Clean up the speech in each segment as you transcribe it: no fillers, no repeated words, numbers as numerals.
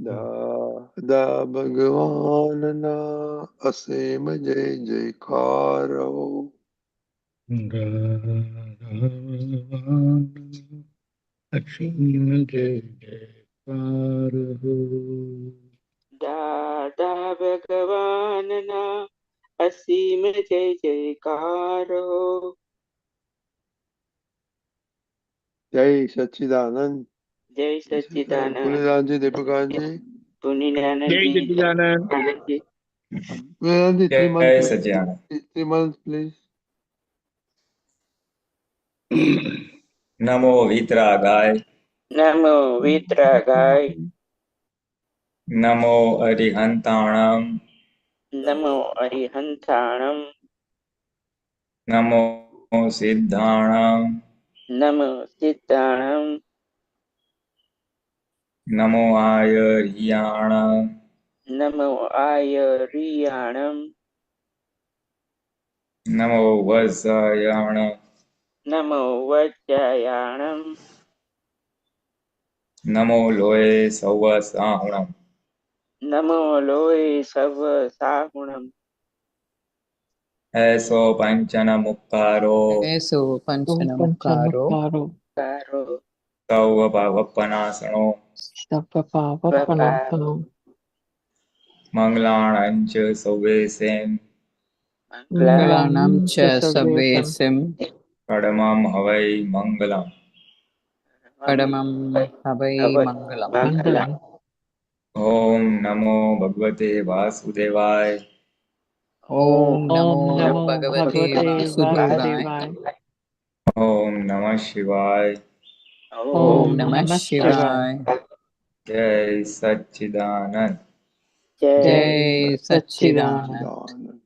दादा भगवान ना असीम जय जयकार हो। दादा भगवान असीम जय जयकार हो। दादा भगवान ना असीम जय जयकार हो। जय सच्चिदानंद। जय सच्चिदानंद। पुलिनानंद जी, दीपकानंद जी। पुलिनानंद जय जी, सच्चिदानंद। जी। Pulinanand ji, 3 months, जय सच्चिदानंद। 3 months, please. नमो वीतरागाय, नमो वितरागाय, नमो अरिहंताणम, नमो अरिहंताणम, नमो सिद्धाणम, नमो सिद्धाणम, नमो आयर्याणम, नमो आयर्याणम, नमो वज्रयाणम, नमो वज्रयाणम, नमो लोये सवसाहुणम, नमो लोये सव साहुणम। ऐसो पंचन मुक्कारो, ऐसो पंचनमुक्कारो कारो सौ पावपनासनो, सर्वपावपनाशनो मंगलाणंच सवेसेम, मङ्गलानां च सर्वेषां परमं हवै मंगलम। परमं हवै मङ्गलम्। मंगलम। ओम नमो भगवते वासुदेवाय, ॐ नमो नमो भगवते वासुदेवाय। ओम नमः शिवाय। ॐ नमः शिवाय। जय सच्चिदानंद। जय सच्चिदानंद। Sachchidanand.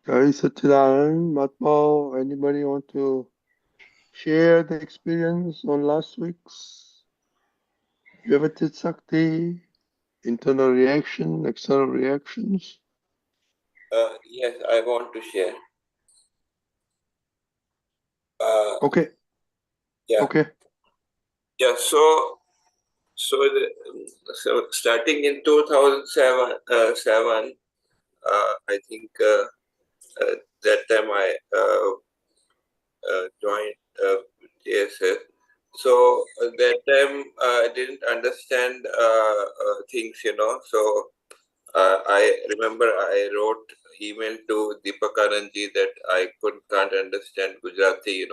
Jai Sachchidanand. Mahatma, anybody want to share the experience on last week's Vyavasthit Shakti? Internal reaction, external reactions? Yes, I want to share. Okay. Yeah. Okay. Yeah. So starting in 2007, I think that time I joined JSS. So that time I didn't understand things, So I remember I wrote email to Deepakanandji that I can't understand Gujarati,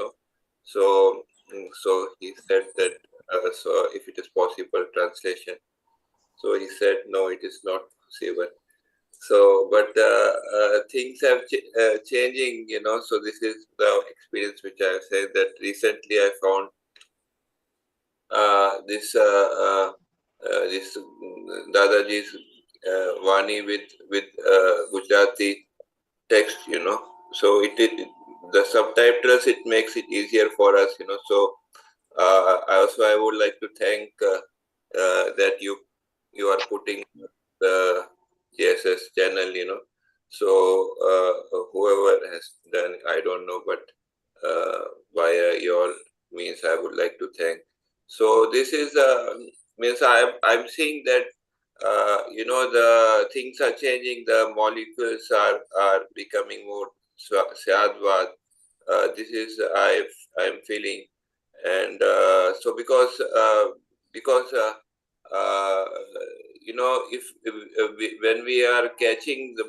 So he said that so if it is possible translation. So he said no, it is not possible. So but things have changing, So this is the experience which I said that recently I found this Dadaji's Vani with Gujarati text, So the subtitles, it makes it easier for us, So I would like to thank that you are putting the JSS channel, So whoever has done, I don't know, but via your means, I would like to thank. So this is means I'm seeing that the things are changing. The molecules are becoming more syadvad. This is I'm feeling, and so because if when we are catching the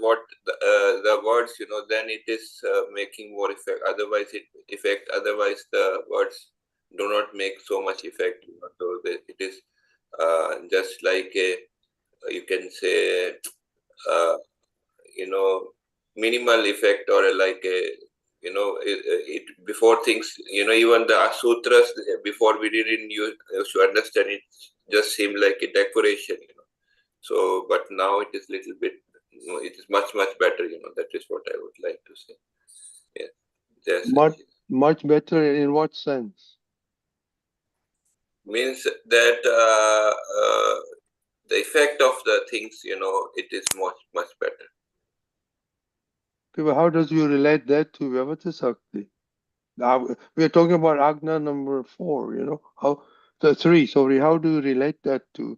words, then it is making more effect. Otherwise, Otherwise, the words do not make so much effect. So it is just like you can say minimal effect, or like a it before things, even the sutras before we didn't use to understand it, just seemed like a decoration, So but now it is little bit, it is much better, That is what I would like to say. Yeah. Yes. Much better in what sense? Means that the effect of the things, it is much better. Okay, but how does you relate that to Vyavasthit Shakti? We are talking about Agna number 4, how the 3, sorry, how do you relate that to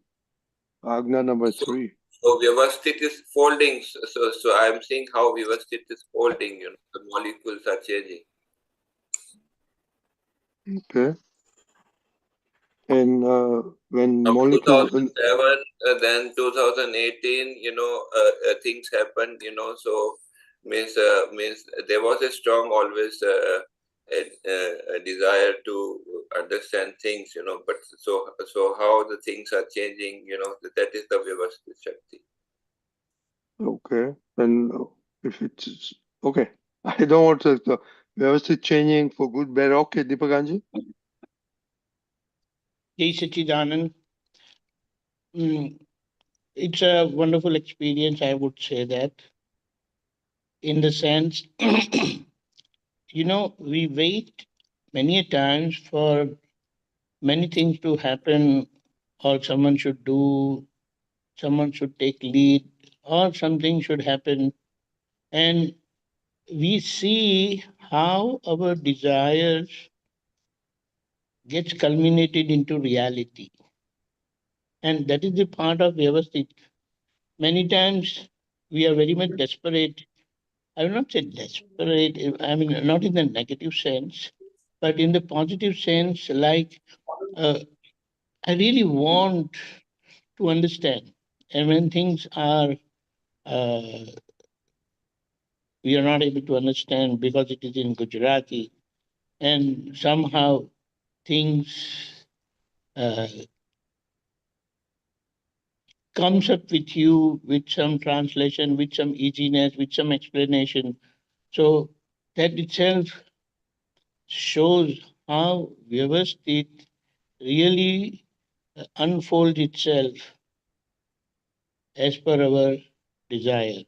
Agna number 3? So Vyavasthit is folding. So I'm seeing how Vyavasthit is folding, the molecules are changing. Okay. And when From molecule 2007, then 2018, things happened, so means there was a strong always a desire to understand things, but so how the things are changing, that is the Vyavasthit Shakti. Okay, and if it's okay, I don't want to. We're also changing for good, better. Okay, Deepakanji. Jai Sachidanand. It's a wonderful experience, I would say that, in the sense, we wait many a times for many things to happen, or someone should do, someone should take lead, or something should happen. And we see how our desires gets culminated into reality. And that is the part of Vyavasthit. Many times we are very much desperate. I will not say desperate, I mean, not in the negative sense, but in the positive sense, like I really want to understand. And when things are, we are not able to understand because it is in Gujarati, and somehow things comes up with you with some translation, with some easiness, with some explanation. So that itself shows how Vyavasthit really unfolds itself as per our desire.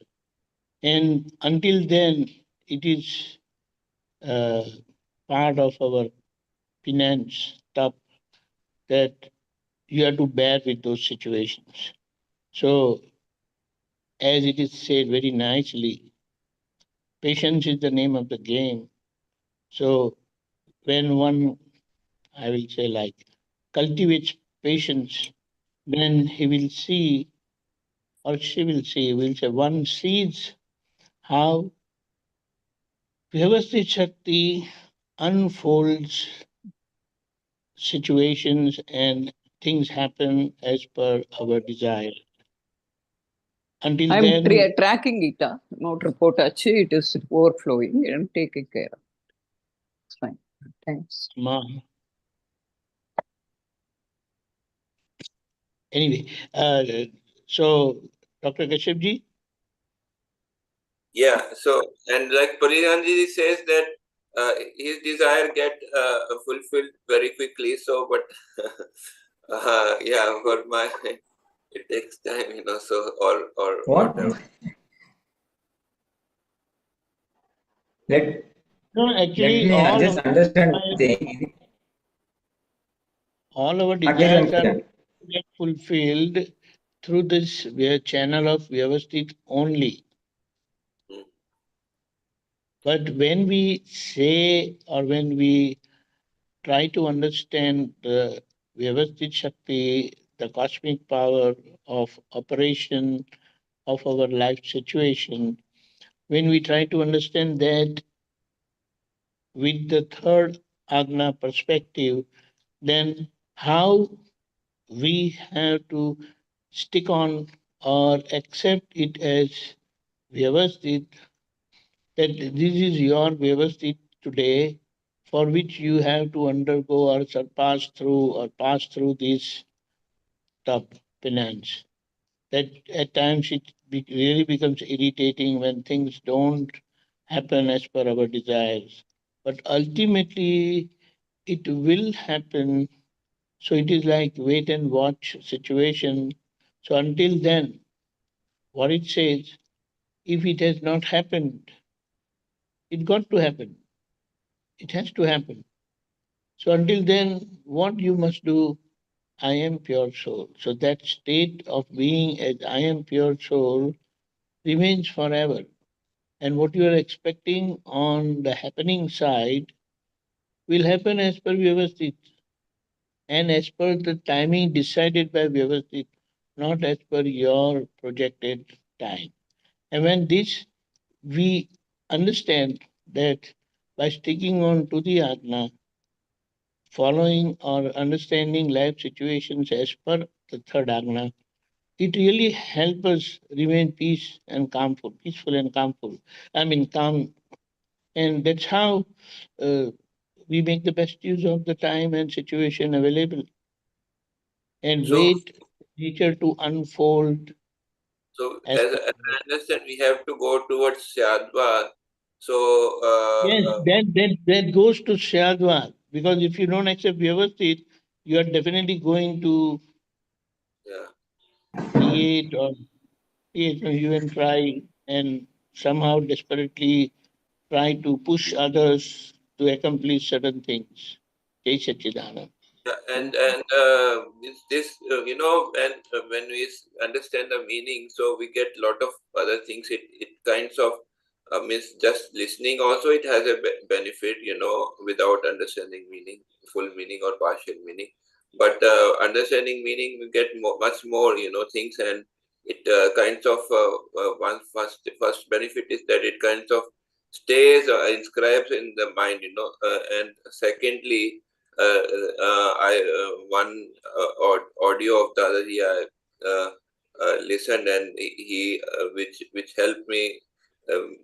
And until then, it is part of our penance, tappa, that you have to bear with those situations. So, as it is said very nicely, patience is the name of the game. So, when one, I will say, like, cultivates patience, then he will see, or she will see, will say, one sees how Vyavasthit Shakti unfolds situations and things happen as per our desire. Until I'm then, tracking it. Not report achi, it is overflowing and taking care of it. It's fine. Thanks. Anyway, so Dr. Kashyapji? Yeah, so, and like Pulinanandji says that his desire get fulfilled very quickly, so, but yeah, for my, it takes time, so, or What? whatever. No, Let actually, me just understand one thing. all our Again, desires are get fulfilled through this channel of Vyavasthit only. But when we say, or when we try to understand the Vyavasthit Shakti, the cosmic power of operation of our life situation, when we try to understand that with the third Agna perspective, then how we have to stick on or accept it as Vyavasthit, that this is your Vyavasthit today, for which you have to undergo or pass through this tough penance. That at times it really becomes irritating when things don't happen as per our desires. But ultimately, it will happen. So it is like wait and watch situation. So until then, what it says, if it has not happened, it got to happen. It has to happen. So until then, what you must do, I am pure soul. So that state of being as I am pure soul remains forever. And what you are expecting on the happening side will happen as per Vyavasthit and as per the timing decided by Vyavasthit, not as per your projected time. And when this we understand that by sticking on to the Ajna, following or understanding life situations as per the third Ajna, it really helps us remain peaceful and calmful. I mean, calm. And that's how we make the best use of the time and situation available and So, wait nature to unfold. As as I understand, we have to go towards syadvad. So, yes, that goes to syadvad, because if you don't accept Vyavasthit, you are definitely going to yeah. create or create or even try and somehow desperately try to push others to accomplish certain things. Jai Satchidanand. Yeah, and this when we understand the meaning, so we get lot of other things. It kinds of means just listening. Also, it has a benefit, without understanding meaning, full meaning or partial meaning. But understanding meaning, we get much more, things, and it kinds of one first benefit is that it kinds of stays or inscribes in the mind, and secondly I one audio of Dadaji I listened, and he which helped me,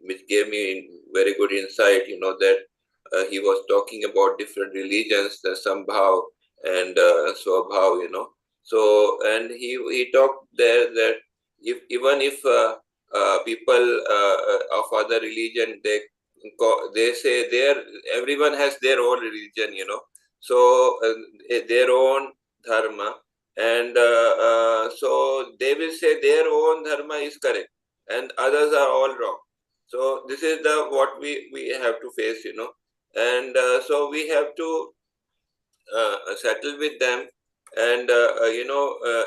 which gave me very good insight. That he was talking about different religions, the Sambhav and Swabhav. So and he talked there that even if people of other religion, they say everyone has their own religion. So their own dharma, and so they will say their own dharma is correct and others are all wrong. So this is the what we have to face, and so we have to settle with them, and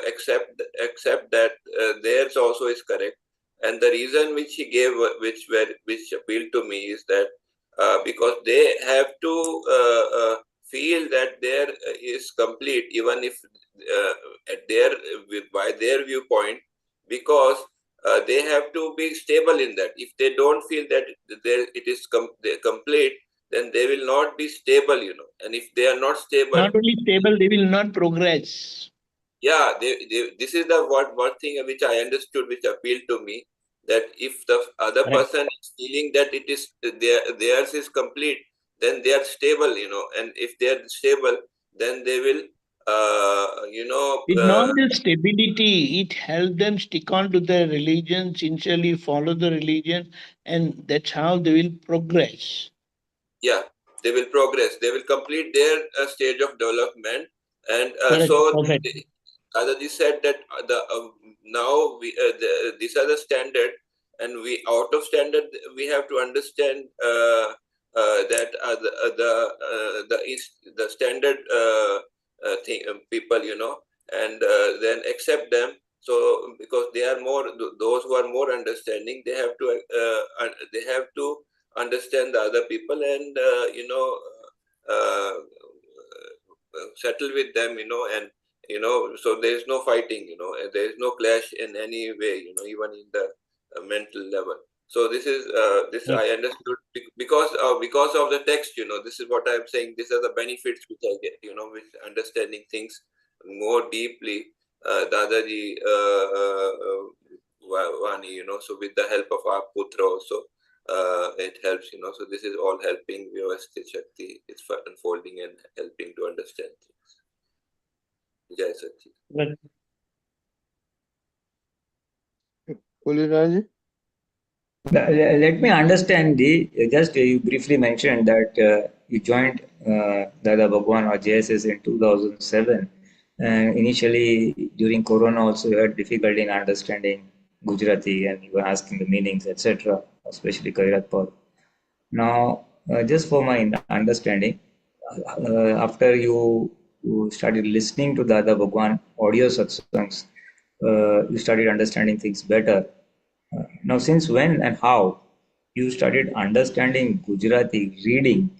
accept that theirs also is correct. And the reason which he gave, which appealed to me, is that because they have to feel that there is complete, even if at their by their viewpoint, because they have to be stable in that. If they don't feel that it is complete, then they will not be stable, and if they are not stable, Not only stable, they will not progress. yeah, this is the one thing which I understood, which appealed to me, that if the other Correct. person is feeling that it is theirs is complete, then they are stable, and if they are stable, then they will It's not the stability, it helps them stick on to their religion, sincerely follow the religion, and that's how they will progress. yeah, they will progress, they will complete their stage of development. And Correct. so Perfect. Adaji said that now these are the standard, and we out of standard we have to understand that the standard thing, people, and then accept them. So because they are more, those who are more understanding, they have to understand the other people, and settle with them, and so there is no fighting, there is no clash in any way, even in the mental level. So this is this Right. I understood because of the text, this is what I'm saying. These are the benefits which I get, with understanding things more deeply. Dadaji Vani, so with the help of our Putra also, it helps, so this is all helping Vyavasthit Shakti. It's unfolding and helping to understand things. Jai Satchi. Right. Pulinanandji? Let me understand just you briefly mentioned that you joined Dada Bhagwan or JSS in 2007. And initially during Corona also you had difficulty in understanding Gujarati and you were asking the meanings, etc., especially Kairat Paul. Now, just for my understanding, after you started listening to Dada Bhagwan audio satsangs, you started understanding things better. Now, since when and how you started understanding Gujarati reading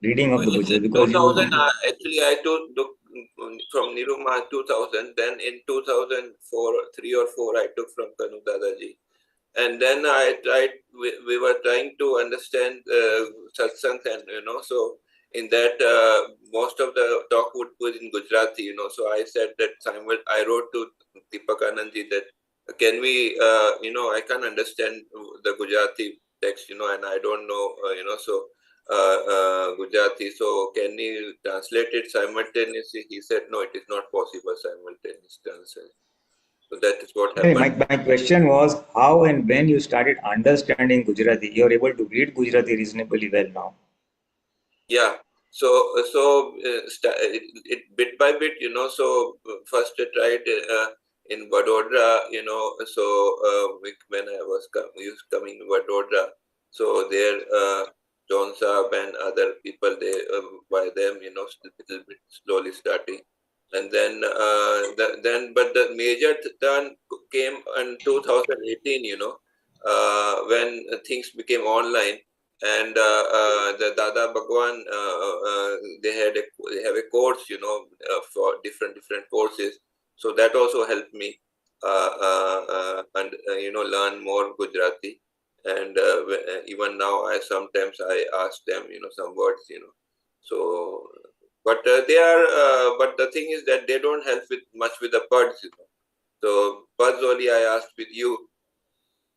reading of the Gujarati? Because 2000, actually, I took from Niruma 2000. Then in 2004, 3 or 4, I took from Kanu Dadaji. And then I tried, we were trying to understand Satsang, and so in that most of the talk would be in Gujarati, so I said that I wrote to Deepakanandji that can we, I can't understand the Gujarati text, and I don't know, so Gujarati, so can you translate it simultaneously? He said, no, it is not possible simultaneous translation. So that is what happened. My question was how and when you started understanding Gujarati. You're able to read Gujarati reasonably well now. Yeah. So it bit by bit, so first I tried in Vadodara, so when I was coming to Vadodara, so there John Saab and other people, they by them, little bit slowly starting. And then but the major turn came in 2018, when things became online. And the Dada Bhagwan, they have a course, for different courses. So that also helped me, and learn more Gujarati. And even now, sometimes I ask them, some words, So, but they are, but the thing is that they don't help much with the birds, So birds only I asked with you.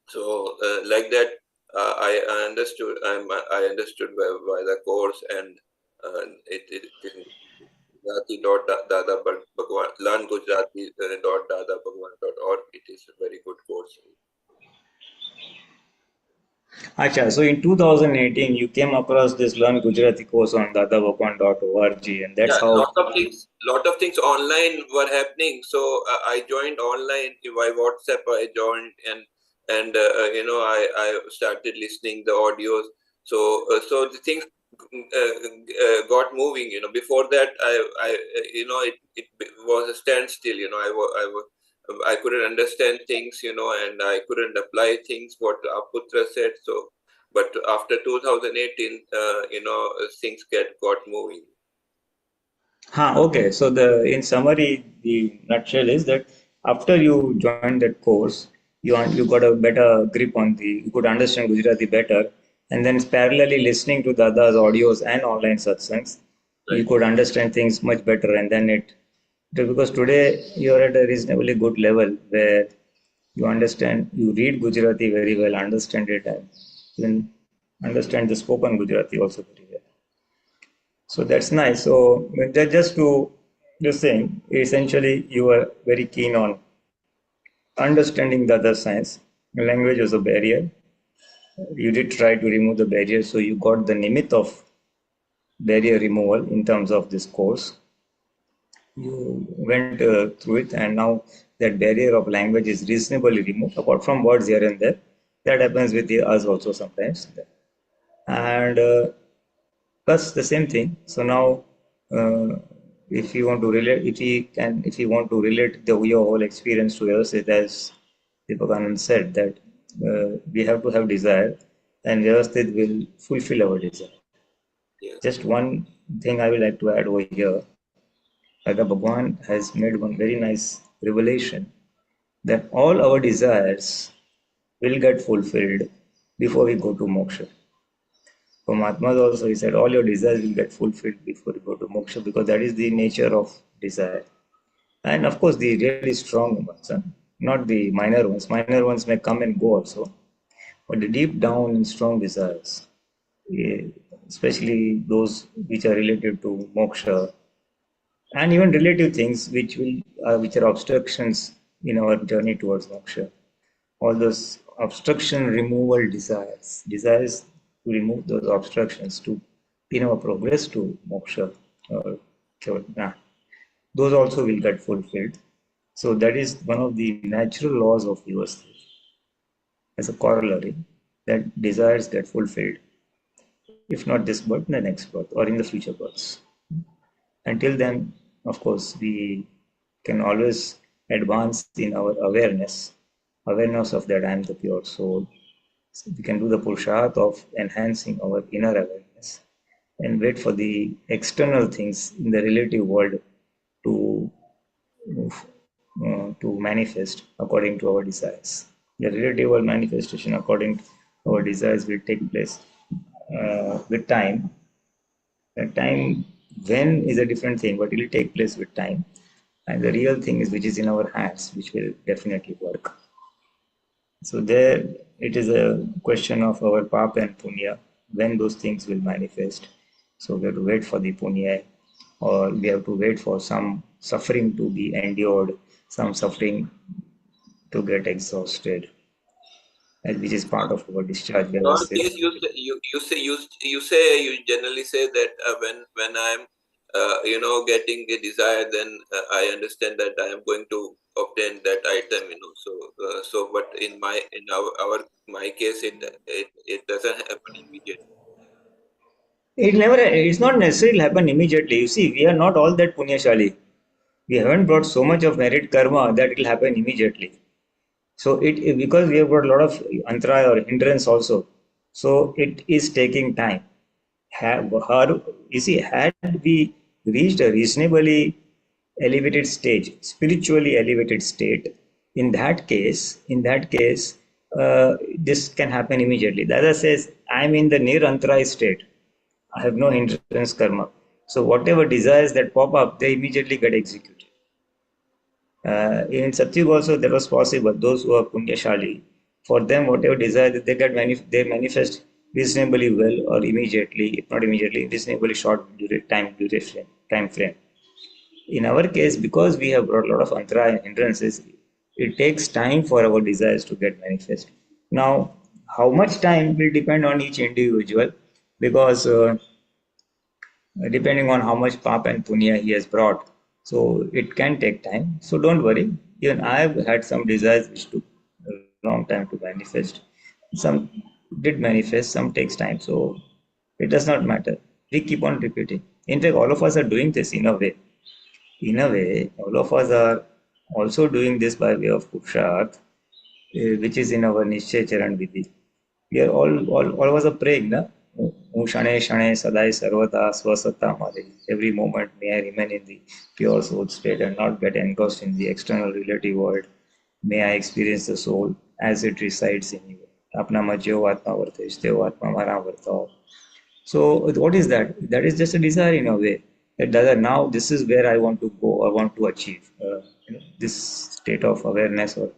So like that. I understood. I understood by the course, and it is Gujarati Dada Bhagwan, learn Gujarati Dada Bhagwan.org. It is a very good course. Acha, so in 2018, you came across this Learn Gujarati course on dadabhagwan.org, and that's how. Lot of things online were happening. So I joined online by WhatsApp. I joined, and I started listening the audios. So the things got moving. Before that, it was a standstill. I couldn't understand things, and I couldn't apply things what Aputra said. So, but after 2018, things got moving. Okay. So in summary, the nutshell is that after you joined that course, you got a better grip on you could understand Gujarati better, and then parallelly listening to Dada's audios and online satsangs, you could understand things much better, and then because today you're at a reasonably good level where you read Gujarati very well, understand it, and even understand the spoken Gujarati also very well. So that's nice. So just to just saying, essentially you are very keen on understanding the other science. Language was a barrier. You did try to remove the barrier, so you got the nimit of barrier removal in terms of this course. You went through it, and now that barrier of language is reasonably removed, apart from words here and there. That happens with us also sometimes. And plus the same thing. So now, if you want to relate, if you want to relate your whole experience to us, it as Deepakanand said that we have to have desire, and Vyavasthit will fulfill our desire. Yeah. Just one thing I would like to add over here. Dada Bhagwan has made one very nice revelation that all our desires will get fulfilled before we go to moksha. For Mahatmas also, he said, all your desires will get fulfilled before you go to moksha, because that is the nature of desire. And of course, the really strong ones, not the minor ones. Minor ones may come and go also, but the deep down and strong desires, especially those which are related to moksha, and even relative things which are obstructions in our journey towards moksha. All those obstruction removal desires to remove those obstructions to progress to moksha, those also will get fulfilled. So that is one of the natural laws of Vyavasthit. As a corollary, that desires get fulfilled, if not this birth, the next birth, or in the future births. Until then, of course, we can always advance in our awareness of that I am the pure soul. So we can do the Purusharth of enhancing our inner awareness. and wait for the external things in the relative world to manifest according to our desires. The relative world manifestation according to our desires will take place with time. Time when is a different thing, but it will take place with time. And the real thing is which is in our hands, which will definitely work. So there it is a question of our papa and punya, when those things will manifest. So we have to wait for the punya, or we have to wait for some suffering to be endured, some suffering to get exhausted, and which is part of our discharge. In all case, you generally say that when I'm getting a desire, then I understand that I am going to obtain that item. So but in my case, it doesn't happen immediately. it's not necessarily happen immediately. You see, we are not all that punyashali. We haven't brought so much of merit karma that it will happen immediately. So because we have got a lot of antara or hindrance also, so it is taking time. Had we reached a reasonably elevated stage, spiritually elevated state, in that case, this can happen immediately. Dada says, I'm in the near antara state. I have no hindrance karma. So whatever desires that pop up, they immediately get executed. In Satyug also that was possible. Those who are Punyashali, for them whatever desire that they manifest reasonably well or immediately, if not immediately, reasonably short time frame. In our case, because we have brought a lot of antara and hindrances, it takes time for our desires to get manifest. Now, how much time will depend on each individual, because depending on how much pap and punya he has brought. So it can take time. So don't worry. Even I have had some desires which took a long time to manifest. Some did manifest, some takes time. So it does not matter. We keep on repeating. In fact, all of us are doing this in a way. In a way, all of us are also doing this by way of Purusharth, which is in our Nishchay Charan Vidhi. We are all of us are praying, na? Shane Shane Sadai Sarvata Swasata Mare. Every moment may I remain in the pure soul state and not get engrossed in the external relative world. May I experience the soul as it resides in you. આપનામાં જેવો આત્મા વર્તે છે તેવો આત્મા મારા વર્તાવો. So what is that? That is just a desire in a way. That now this is where I want to go, I want to achieve. This state of awareness or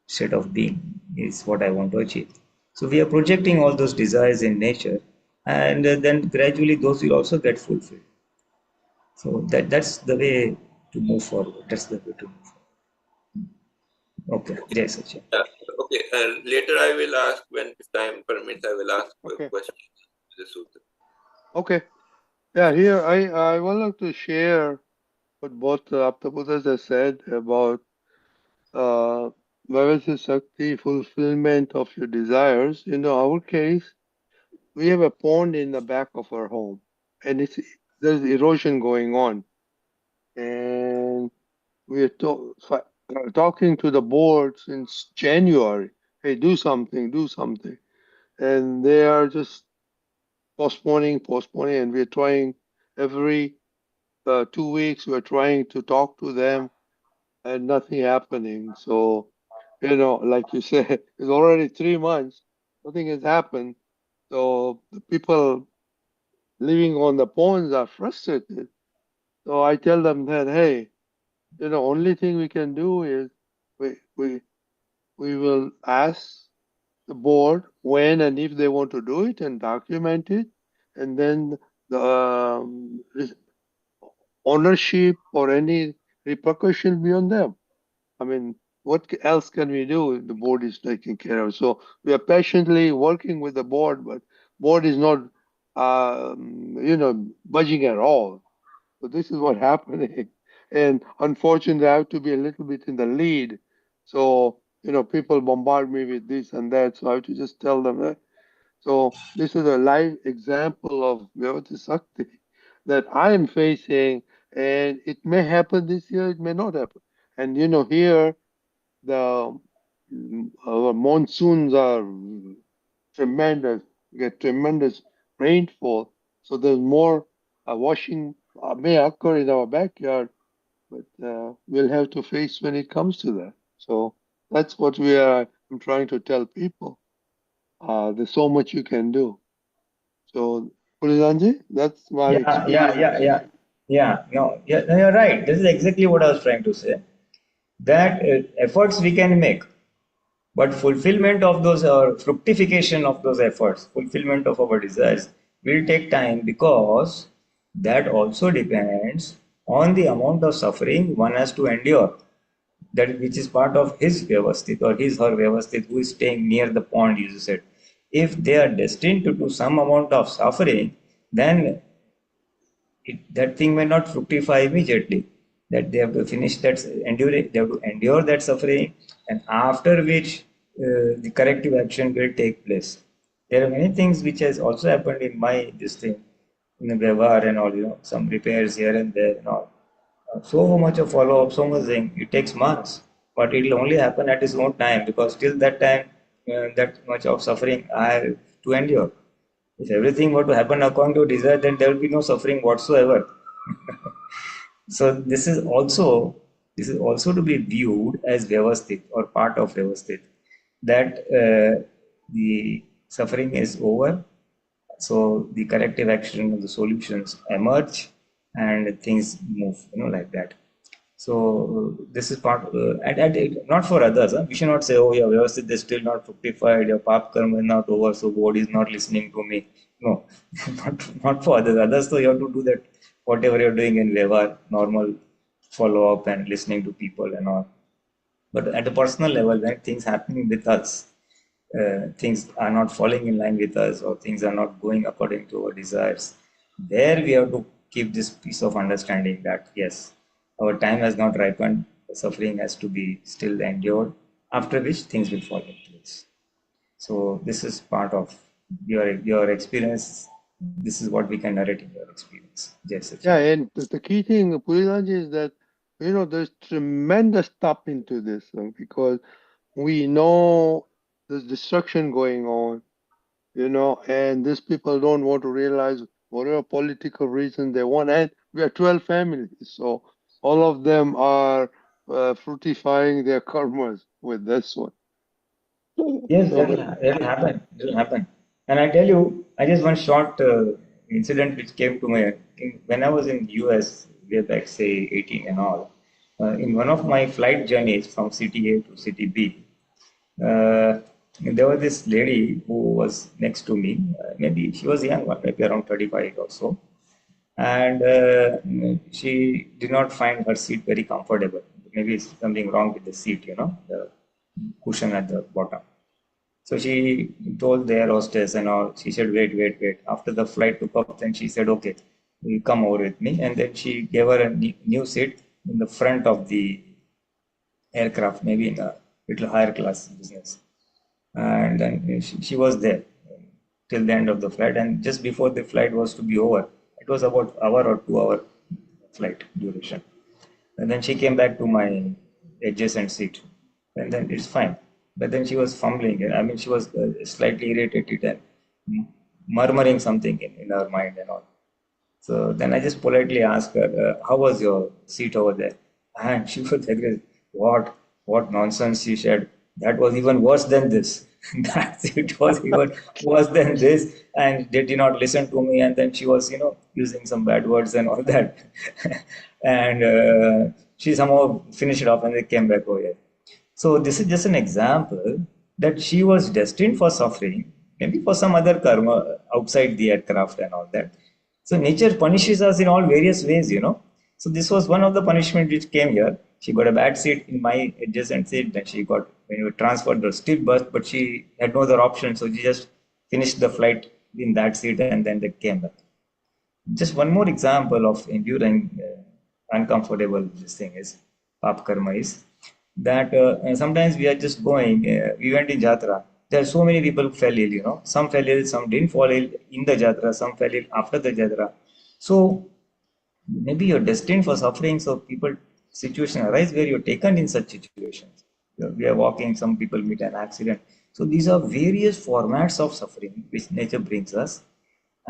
state of being is what I want to achieve. So we are projecting all those desires in nature, and then gradually those will also get fulfilled. So that's the way to move forward. That's the way to move forward. Okay, Jai Sachin. Okay, later I will ask, when time permits, I will ask questions. Okay. Yeah, here I would like to share what both Aptaputas have said about Vyavasthit Shakti, fulfillment of your desires. In our case, we have a pond in the back of our home, and there's erosion going on, and we are talking to the board since January. Hey, do something, and they are just postponing, and we're trying every 2 weeks. We're trying to talk to them, and nothing happening. So, like you said, it's already 3 months. Nothing has happened. So the people living on the ponds are frustrated. So I tell them that, hey, only thing we can do is we will ask the board when and if they want to do it and document it, and then the ownership or any repercussion be on them. I mean, what else can we do if the board is taking care of? So we are patiently working with the board, but board is not, budging at all. So this is what happening. And unfortunately, I have to be a little bit in the lead. So, people bombard me with this and that. So I have to just tell them that. So this is a live example of Vyavasthit Shakti that I am facing, and it may happen this year, it may not happen. And here the our monsoons are tremendous, we get tremendous rainfall. So there's more washing may occur in our backyard, but we'll have to face when it comes to that. So that's what I'm trying to tell people. There's so much you can do. So, Pulinanandji, that's my experience. No, you're right. This is exactly what I was trying to say. That efforts we can make, but fulfillment of those or fructification of those efforts, fulfillment of our desires will take time, because that also depends on the amount of suffering one has to endure, that which is part of his Vyavasthit or his her Vyavasthit who is staying near the pond, you said. If they are destined to do some amount of suffering, then that thing may not fructify immediately. That they have to finish that they have to endure that suffering, and after which the corrective action will take place. There are many things which has also happened in my this thing, in the Vyavahar and all, some repairs here and there and all. So much of follow up, so much thing. It takes months, but it will only happen at its own time, because till that time, that much of suffering I have to endure. If everything were to happen according to desire, then there will be no suffering whatsoever. So this is also to be viewed as Vyavasthit or part of Vyavasthit, that the suffering is over, so the corrective action, the solutions emerge, and things move, like that. So this is part, and not for others. We should not say, "Oh, yeah, Vyavasthit is still not fructified. Your pap karma is not over, so God is not listening to me." No, not for others. Others, so you have to do that. Whatever you're doing in Vyavahar, normal follow up and listening to people and all. But at a personal level, when things happening with us, things are not falling in line with us, or things are not going according to our desires, there we have to keep this piece of understanding that yes, our time has not ripened, the suffering has to be still endured, after which things will fall in place. So this is part of your experience. This is what we can narrate in your experience. JSS. Yeah, and the key thing, Pulinanandji, is that there's tremendous thought into this because we know there's destruction going on, and these people don't want to realize whatever political reason they want. And we are 12 families, so all of them are fructifying their karmas with this one. Yes, So, that will happen. It will happen. And I tell you, I just one short incident which came to my when I was in US way back, say 18 and all. In one of my flight journeys from city A to city B, there was this lady who was next to me. Maybe she was young, maybe around 35 or so, and she did not find her seat very comfortable. Maybe something wrong with the seat, the cushion at the bottom. So she told the air hostess and all. She said, "Wait, wait, wait." After the flight took off, then she said, "Okay, you come over with me." And then she gave her a new seat in the front of the aircraft, maybe in a little higher class business. And then she was there till the end of the flight. And just before the flight was to be over, it was about hour or 2 hour flight duration. And then she came back to my adjacent seat, and then it's fine. But then she was fumbling. I mean, she was slightly irritated and murmuring something in her mind and all. So then I just politely asked her, "How was your seat over there?" And she was like, "What nonsense!" She said. "That was even worse than this." That seat was even worse than this, and they did not listen to me. And then she was, using some bad words and all that. And she somehow finished it off, and they came back over here. So this is just an example that she was destined for suffering, maybe for some other karma outside the aircraft and all that. So nature punishes us in all various ways. So this was one of the punishment which came here. She got a bad seat in my adjacent seat. Then she got, when we transferred the still bus, but she had no other option. So she just finished the flight in that seat, and then they came back. Just one more example of enduring uncomfortable this thing is pap karma is that sometimes we are just going, we went in Jatra. There are so many people who fell ill. Some fell ill, some didn't fall ill in the Jatra, some fell ill after the Jatra. So maybe you're destined for suffering. So situation arise where you're taken in such situations. We are walking, some people meet an accident. So these are various formats of suffering which nature brings us.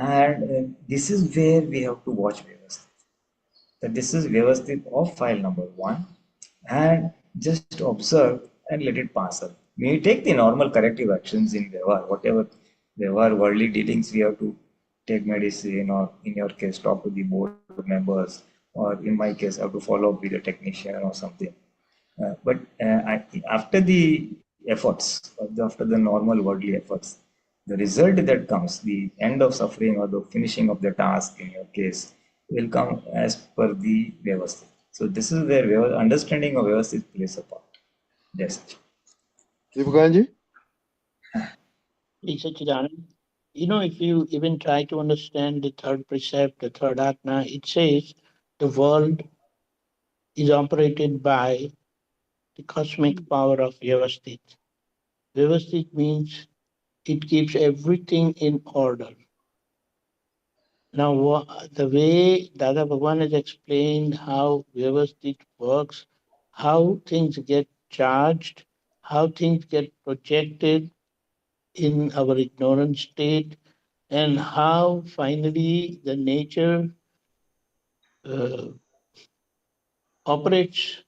And this is where we have to watch Vyavasthit. That this is Vyavasthit of file number 1, and just observe and let it pass up. We take the normal corrective actions in Vyavahar, whatever Vyavahar worldly dealings we have to take medicine, or in your case, talk to the board members, or in my case, I have to follow up with a technician or something. But after the efforts, after the normal worldly efforts, the result that comes, the end of suffering or the finishing of the task in your case, will come as per the Vyavasthit. So this is where understanding of Vyavasthit plays a part. Yes. Deepakanandji? Please, Sachidanand. If you even try to understand the third precept, the third ajna, it says the world is operated by the cosmic power of Vyavasthit. Vyavasthit means it keeps everything in order. Now, the way Dada Bhagwan has explained how Vyavasthit works, how things get charged, how things get projected in our ignorant state, and how finally the nature operates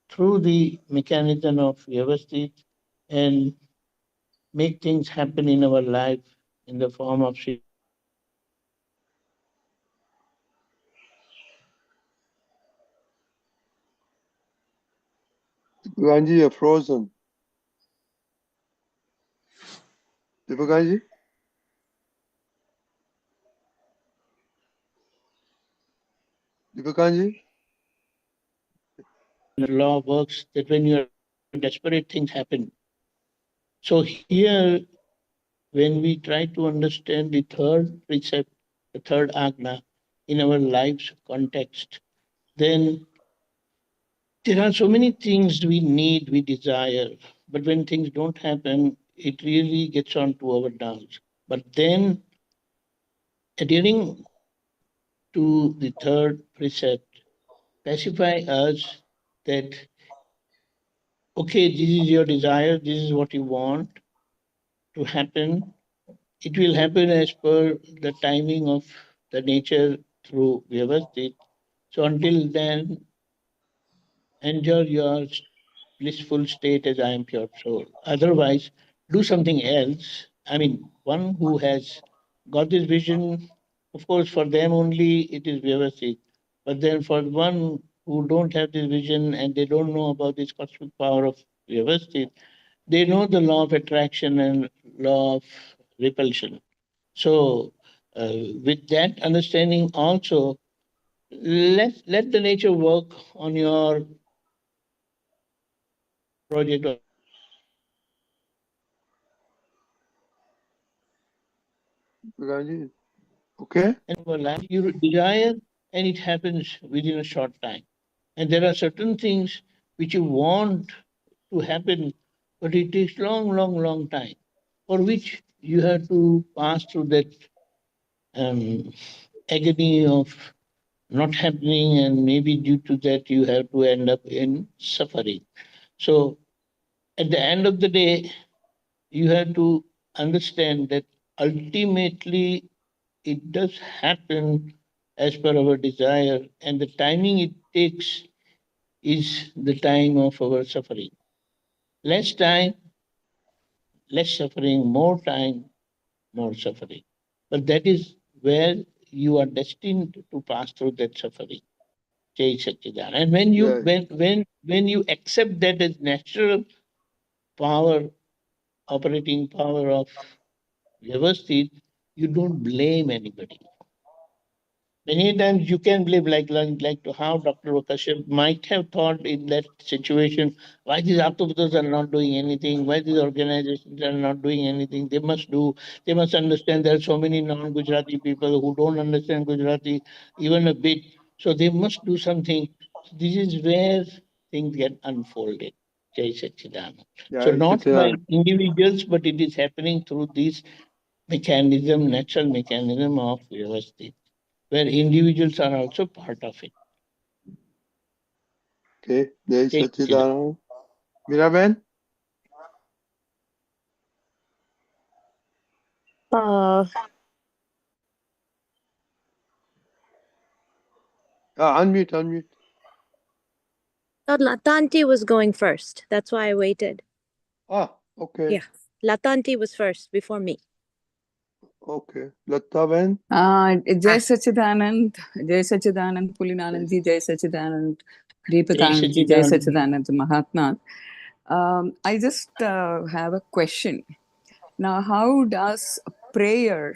through the mechanism of Vyavasthit and make things happen in our life in the form of Deepakanandji, you're frozen. Deepakanandji? Deepakanandji? the law works that when you're desperate, things happen. So here, when we try to understand the third precept, the third ajna in our life's context, then there are so many things we need, we desire, but when things don't happen, it really gets on to our nerves. But then, adhering to the third precept, pacify us that, okay, this is your desire, this is what you want to happen. It will happen as per the timing of the nature through Vyavasthit. So until then, enjoy your blissful state as I am pure soul. Otherwise, do something else. I mean, one who has got this vision, of course, for them only it is Vyavasthit. But then for one who don't have this vision and they don't know about this cosmic power of Vyavasthit, they know the law of attraction and law of repulsion. So, with that understanding also, let the nature work on your project. Deepakanandji? Okay? And for life, you desire, and it happens within a short time. And there are certain things which you want to happen, but it takes long, long, long time, for which you have to pass through that agony of not happening, and maybe due to that you have to end up in suffering. So at the end of the day, you have to understand that ultimately it does happen as per our desire, and the timing it takes is the time of our suffering. Less time, less suffering, more time, more suffering. But that is where you are destined to pass through that suffering. Jai Satchidanand. And Yeah. when you accept that as natural power, operating power of Vyavasthit, you don't blame anybody. Many times you can blame, like to how Dr. Kashyap might have thought in that situation, why these octopuses are not doing anything, why these organizations are not doing anything. They must do, they must understand there are so many non-Gujarati people who don't understand Gujarati even a bit. So they must do something. This is where things get unfolded. Jai Satchidanand. So Yeah, not by Satchidanand. individuals, but it is happening through this mechanism, natural mechanism of Vyavasthit, where individuals are also part of it. Okay. Jai Take it. Satchidanand. Miraben? Uh, Unmute. Thought Latanti was going first. That's why I waited. Okay. Yeah. Latanti was first before me. Okay. Latavan? Jai Sachidanand, Pulinanandji, Jai Sachidanand, Deepakanandji, Jai Sachidanand, Mahatma. I just have a question. Now, how does prayer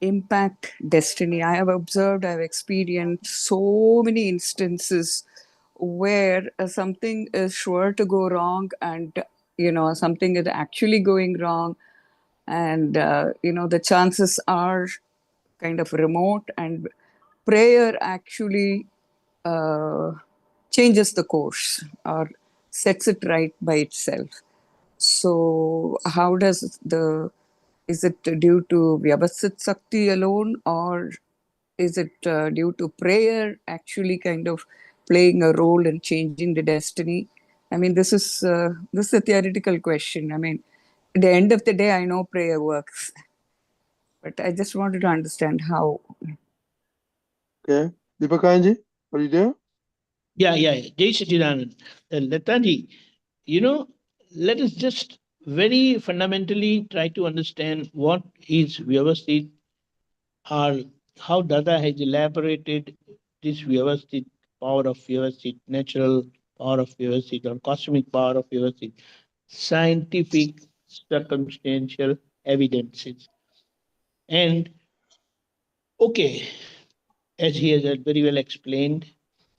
impact destiny? I have observed, I've experienced so many instances where something is sure to go wrong and, something is actually going wrong. And, the chances are kind of remote, and prayer actually changes the course or sets it right by itself. So how does is it due to Vyavasthit Shakti alone, or is it due to prayer actually kind of playing a role in changing the destiny? I mean, this is a theoretical question. I mean, at the end of the day, I know prayer works, but I just wanted to understand how. Okay. Deepakanji, are you there? Yeah. Jai Sachidanand. Latanji, let us just very fundamentally try to understand what is Vyavasthit, or how Dada has elaborated this Vyavasthit, power of Vyavasthit, natural power of Vyavasthit, or cosmic power of Vyavasthit, scientific circumstantial evidences. And okay, as he has very well explained,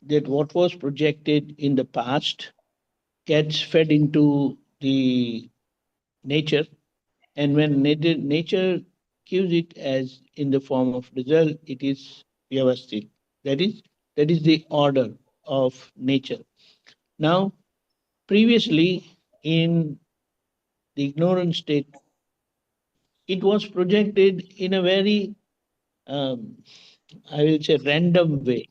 that what was projected in the past gets fed into the nature, and when nature gives it as in the form of result, it is Vyavasthit. That is the order of nature. Now, previously in the ignorant state, it was projected in a very, I will say, random way.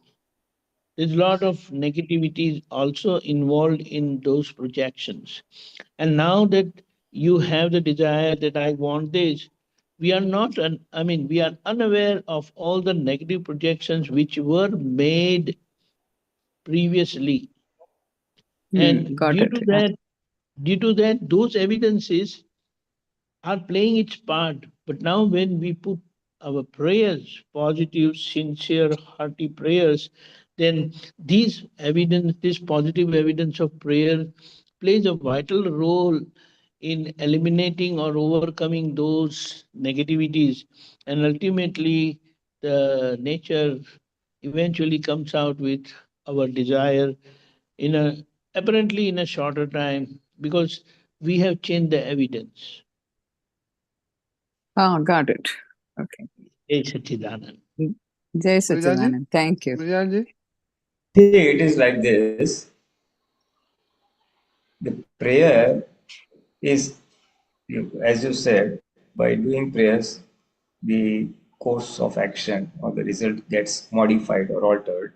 There's a lot of negativity also involved in those projections. And now that you have the desire that I want this, we are not, we are unaware of all the negative projections which were made previously. And Got due it. to that, those evidences are playing its part. But now when we put our prayers, positive, sincere, hearty prayers, then this positive evidence of prayer plays a vital role in eliminating or overcoming those negativities. And ultimately, the nature eventually comes out with our desire apparently in a shorter time, because we have changed the evidence. Got it. Okay. Jai Sachidanand. Jai Sachidanand. Thank you. See, it is like this. The prayer is, as you said, by doing prayers, the course of action or the result gets modified or altered.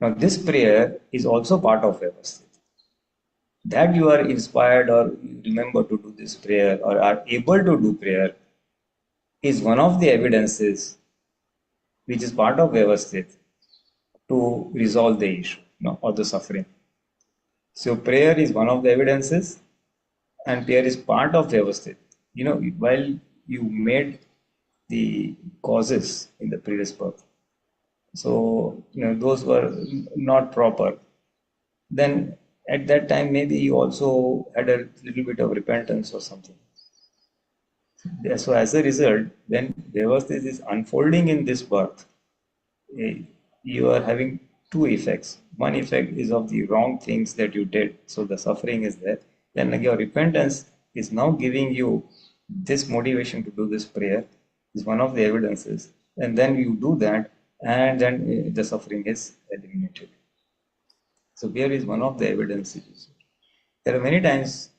Now, this prayer is also part of Vyavasthit. That you are inspired or you remember to do this prayer or are able to do prayer is one of the evidences which is part of Vyavasthit to resolve the issue, or the suffering. So prayer is one of the evidences, and prayer is part of Vyavasthit. While you made the causes in the previous birth, so those were not proper, then at that time maybe you also had a little bit of repentance or something. So as a result, when Vyavasthit is unfolding in this birth, you are having two effects. One effect is of the wrong things that you did, so the suffering is there. Then your repentance is now giving you this motivation to do this prayer, is one of the evidences. And then you do that, and then the suffering is eliminated. So here is one of the evidences. There are many times,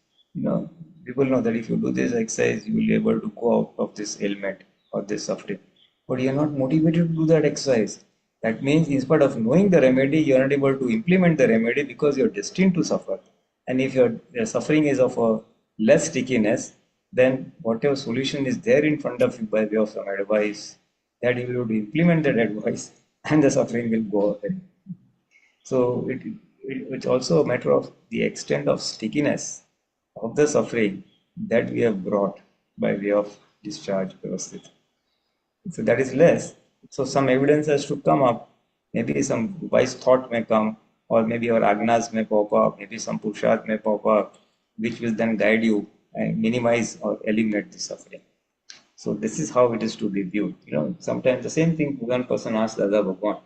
people know that if you do this exercise, you will be able to go out of this ailment or this suffering. But you are not motivated to do that exercise. That means, in spite of knowing the remedy, you are not able to implement the remedy because you are destined to suffer. And if your suffering is of a less stickiness, then whatever solution is there in front of you by way of some advice, that you will be able to implement that advice and the suffering will go away. So it's also a matter of the extent of stickiness of the suffering that we have brought by way of discharge Vyavasthit. So that is less. So some evidence has to come up. Maybe some wise thought may come, or maybe our agnas may pop up, maybe some Purusharth may pop up, which will then guide you and minimize or eliminate the suffering. So this is how it is to be viewed. Sometimes the same thing one person asked Dada Bhagwan.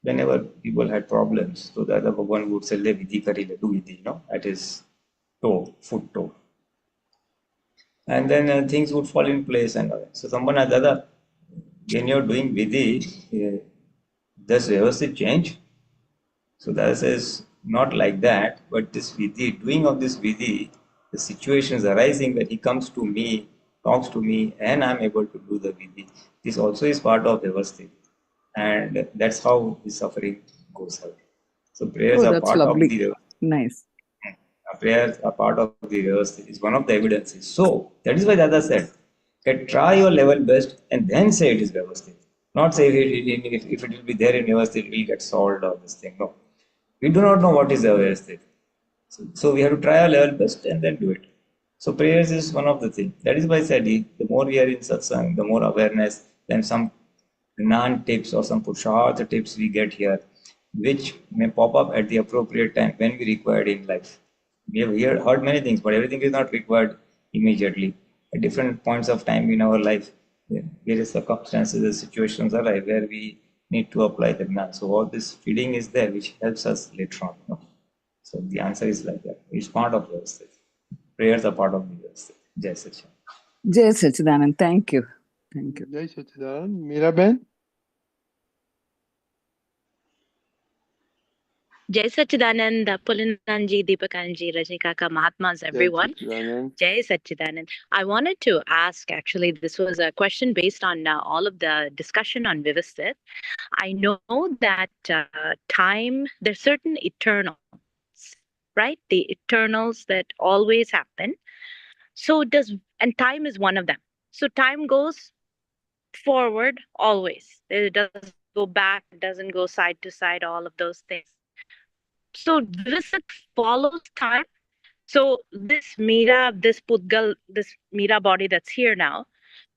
Whenever people had problems, so Dada Bhagwan would say, "Le vidhi kari le, do vidhi," at his foot toe. And then things would fall in place. And so someone asked, "Dada, when you're doing vidhi, does Vyavasthit change?" So Dada says, "Not like that, but this vidhi, doing of this vidhi, the situation is arising that he comes to me, talks to me, and I'm able to do the vidhi. This also is part of Vyavasthit. And that's how the suffering goes away." So prayers are that's part lovely. of the Nice. prayers are part of the Vyavasthit. It's one of the evidences. So that is why Dada said, try your level best and then say it is Vyavasthit. Not say if it will be there in Vyavasthit, it will get solved or this thing. No. We do not know what is Vyavasthit. So we have to try our level best and then do it. So prayers is one of the things. That is why I said, the more we are in satsang, the more awareness, then some Gnan tips or some Purusharth tips we get here, which may pop up at the appropriate time when we require it in life. We have heard many things, but everything is not required immediately. At different points of time in our life, various circumstances and situations arrive where we need to apply the Gnan. So all this feeding is there, which helps us later on. So the answer is like that. It's part of Vyavasthit. Prayers are part of the Vyavasthit. Jai Sachidanand. Jai Sachidanand. Thank you. Thank you. Jai Sachidanand. Meeraben? Jai Sachidanand, Pulinanandji, Deepakanandji, Rajnikaka, Mahatmas, everyone. Jai Sachidanand. I wanted to ask, actually, this was a question based on all of the discussion on Vyavasthit. I know that time, there's certain eternals, right? The eternals that always happen. And time is one of them. So time goes forward always. It doesn't go back, it doesn't go side to side, all of those things. So Vyavasthit follows time. So this Meera, this Pudgal, this Meera body that's here now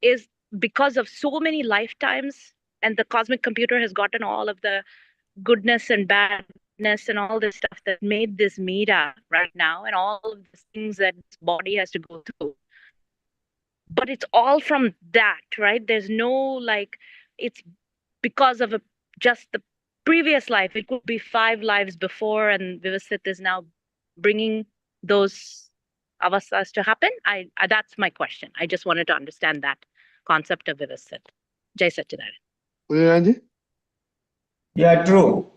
is because of so many lifetimes, and the cosmic computer has gotten all of the goodness and badness and all this stuff that made this Meera right now, and all of the things that this body has to go through. But it's all from that, right? There's no it's because of just the previous life. It could be 5 lives before, and Vyavasthit is now bringing those avasthas to happen. That's my question. I just wanted to understand that concept of Vyavasthit. Jai Sachidanand. Pulinanandji? Yeah, true.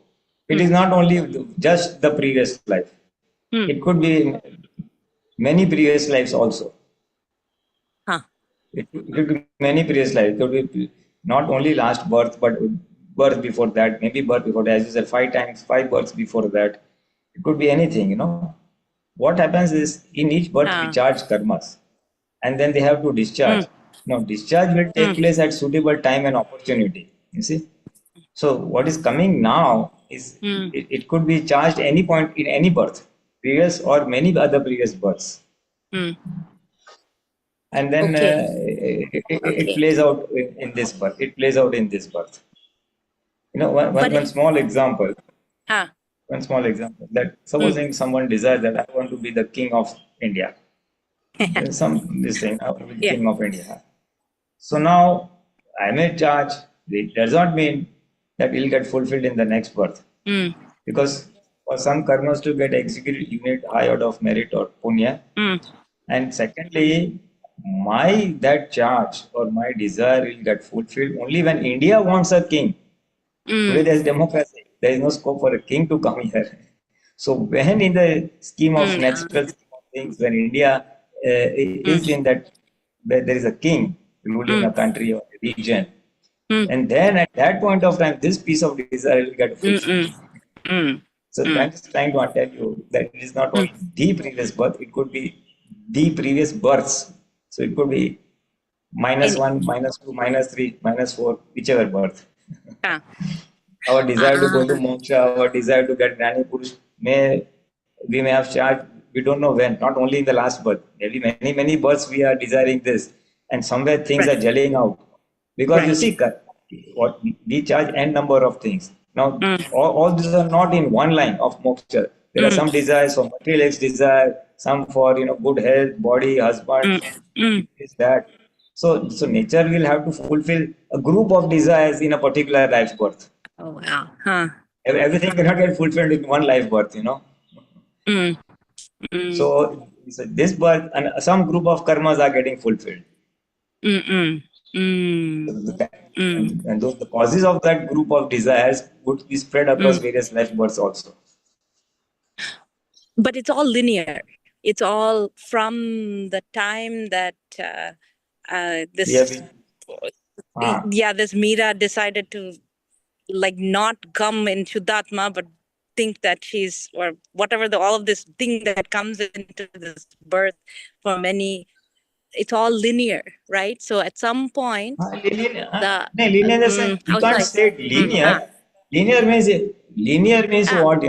It is not only just the previous life. It could be many previous lives also. It could be many previous lives. It could be not only last birth, but birth before that, maybe birth before that. As you said, 5 births before that. It could be anything, What happens is, in each birth we charge karmas, and then they have to discharge. Now, discharge will take place at suitable time and opportunity. You see? So what is coming now is it could be charged any point in any birth, previous or many other previous births. And then it plays out in this birth. It plays out in this birth. One small example. One small example. That supposing someone desires that I want to be the king of India. This thing, I want to be the king of India. So now I may charge. It does not mean that it will get fulfilled in the next birth. Because for some karmas to get executed, you need high order of merit or punya. And secondly, that charge or my desire will get fulfilled only when India wants a king. Today there is democracy. There is no scope for a king to come here. So when in the scheme of natural things, when India is in that, where there is a king ruling a country or a region, and then at that point of time, this piece of desire will get fulfilled. So I'm just trying to tell you that it is not only the previous birth, it could be the previous births. So it could be -1, -2, -3, -4, whichever birth. our desire to go to moksha, our desire to get Jnani Purush, we may have charged, we don't know when, not only in the last birth, maybe many births we are desiring this, and somewhere things are gelling out. Because you see, what we charge n number of things. Now, all these are not in one line of moksha. There are some desires for materialist desire, some for good health, body, husband, this, that. So nature will have to fulfill a group of desires in a particular life birth. Oh wow. Huh. Everything cannot get fulfilled in one life birth. So this birth and some group of karmas are getting fulfilled. And those the causes of that group of desires would be spread across various life births also. But it's all linear. It's all from the time that this Meera decided to not come in Shuddhatma, but think that she's, or whatever, all of this thing that comes into this birth for many, it's all linear, right? So at some point, linear is you can't say it linear. Linear means what,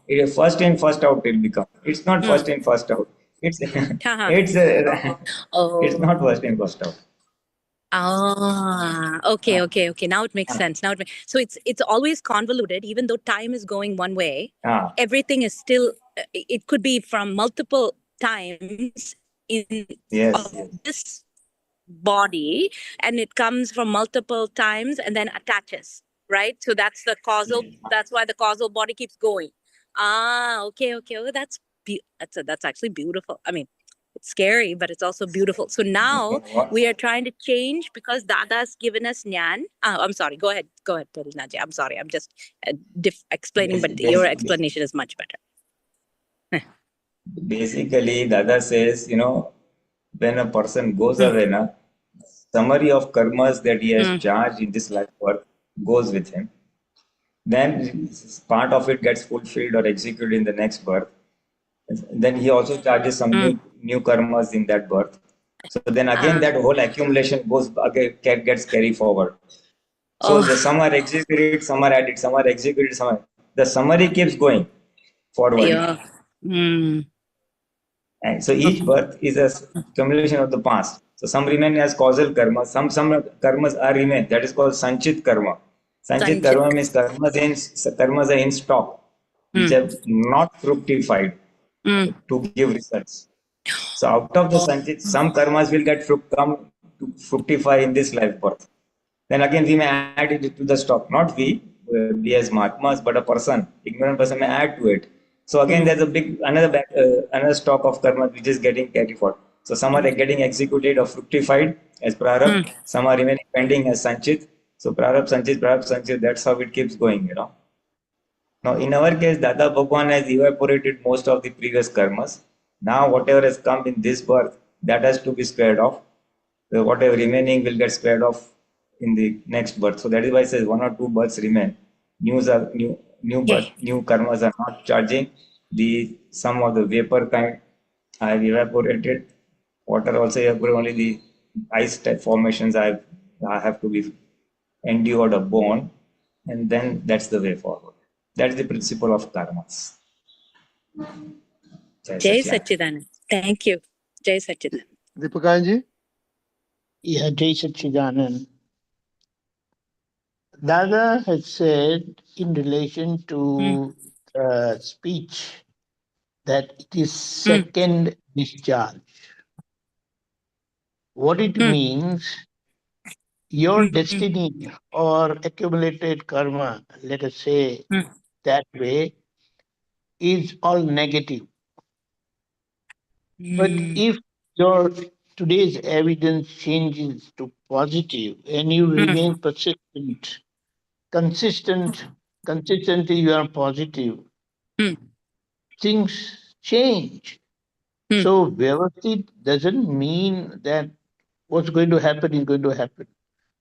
it first in, first out will become. It's not first in, first out. It's it's not first in, first out. Okay. Now it makes sense. So it's always convoluted, even though time is going one way. Everything is still. It could be from multiple times in this body, and it comes from multiple times and then attaches. Right. So that's the causal. That's why the causal body keeps going. Okay. Oh, that's actually beautiful. I mean, it's scary, but it's also beautiful. So now we are trying to change because Dada's given us Nyan. I'm sorry. Go ahead, Pulinanandji. I'm sorry. I'm just explaining, but your explanation is much better. Basically, Dada says, when a person goes away, summary of karmas that he has charged in this life birth goes with him. Then part of it gets fulfilled or executed in the next birth. Then he also charges some new karmas in that birth. So then again that whole accumulation gets carried forward. So some are executed, some are added, some are executed, some are. The summary keeps going forward. And so each birth is a accumulation of the past. So some remain as causal karma, some karmas are remain. That is called sanchit karma. Sanchit karma means karmas are in stock, which have not fructified to give results. So out of the sanchit, some karmas will come to fructify in this life birth. Then again we may add it to the stock. Not we as Mahatmas, but a person, ignorant person may add to it. So again there's a another stock of karma which is getting carried forward. So some are getting executed or fructified as prarabdha, some are remaining pending as sanchit. So prarabdha, sanchit, that's how it keeps going, Now, in our case, Dada Bhagwan has evaporated most of the previous karmas. Now, whatever has come in this birth, that has to be squared off. So whatever remaining will get squared off in the next birth. So that is why it says 1 or 2 births remain. New karmas are not charging. Some of the vapor kind I have evaporated. Water also evaporated. Only the ice type formations I have to be endured or born, and then that's the way forward. That's the principle of karmas. Jai Satchidanand. Thank you. Jai Satchidanand. Deepakanandji? Yeah, Jai Satchidanand. Dada has said in relation to speech that it is second discharge. What it means, your destiny or accumulated karma, let us say that way, is all negative. But if your today's evidence changes to positive and you remain persistent, consistently you are positive, things change. So Vyavasthit doesn't mean that what's going to happen is going to happen.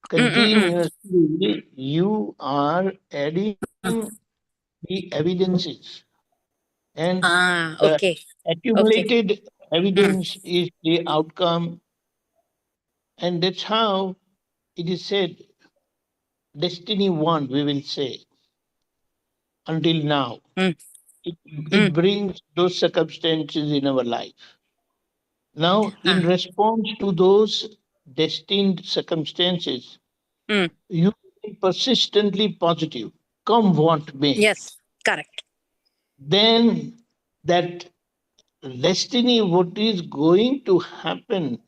Continuously, you are adding the evidences. And accumulated evidence is the outcome. And that's how it is said, destiny won, we will say. until now. It brings those circumstances in our life. Now, in response to those destined circumstances, you be persistently positive, come what may. Yes, correct. Then that destiny, what is going to happen,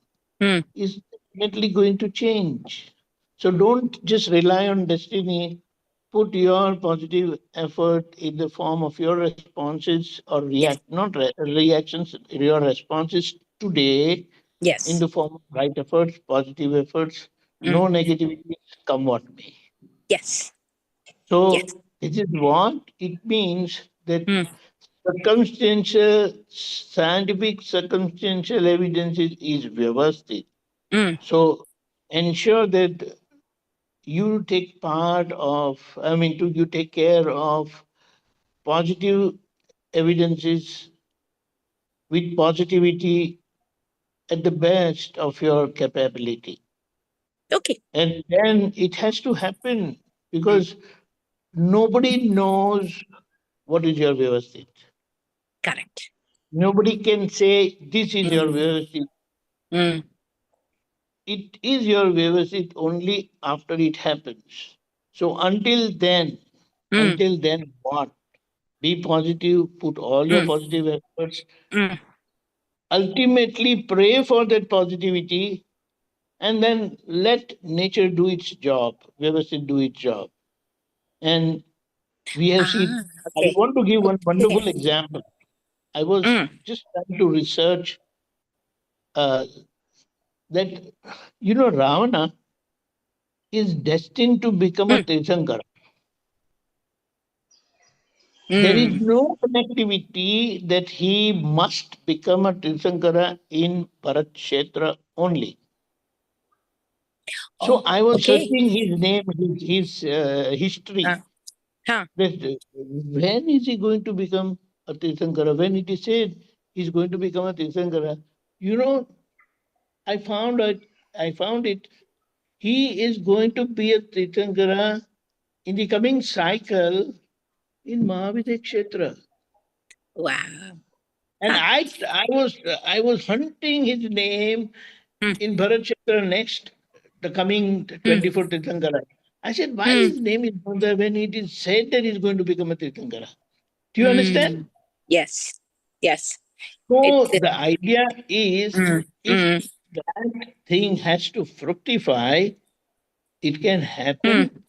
is definitely going to change. So don't just rely on destiny. Put your positive effort in the form of your responses or reactions, your responses today in the form of right efforts, positive efforts, no negativity, come what may. Yes. So this is what it means that scientific circumstantial evidence is Vyavasthit. So ensure that you take part of, you take care of positive evidences with positivity at the best of your capability. Okay. And then it has to happen because nobody knows what is your Vyavasthit. Correct. Nobody can say, this is your Vyavasthit. It is your Vyavasthit only after it happens. So until then what? Be positive, put all your positive efforts. Ultimately, pray for that positivity and then let nature do its job, Vyavasthit do its job. And we have seen, I want to give one wonderful example. I was just trying to research that, Ravana is destined to become a Tirthankara. There is no connectivity that he must become a Tirthankara in Bharat Kshetra only. So I was searching his name, his history. That, when is he going to become a Tirthankara? When it is said he's going to become a Tirthankara, I found it. He is going to be a Tirthankara in the coming cycle in Mahavida Kshetra. Wow. And I was hunting his name in Bharat Kshetra next, the coming 24th Tirthankara. I said, why his name is not there when it is said that he's going to become a Tirthankara? Do you understand? Yes. Yes. So the idea is, if that thing has to fructify, it can happen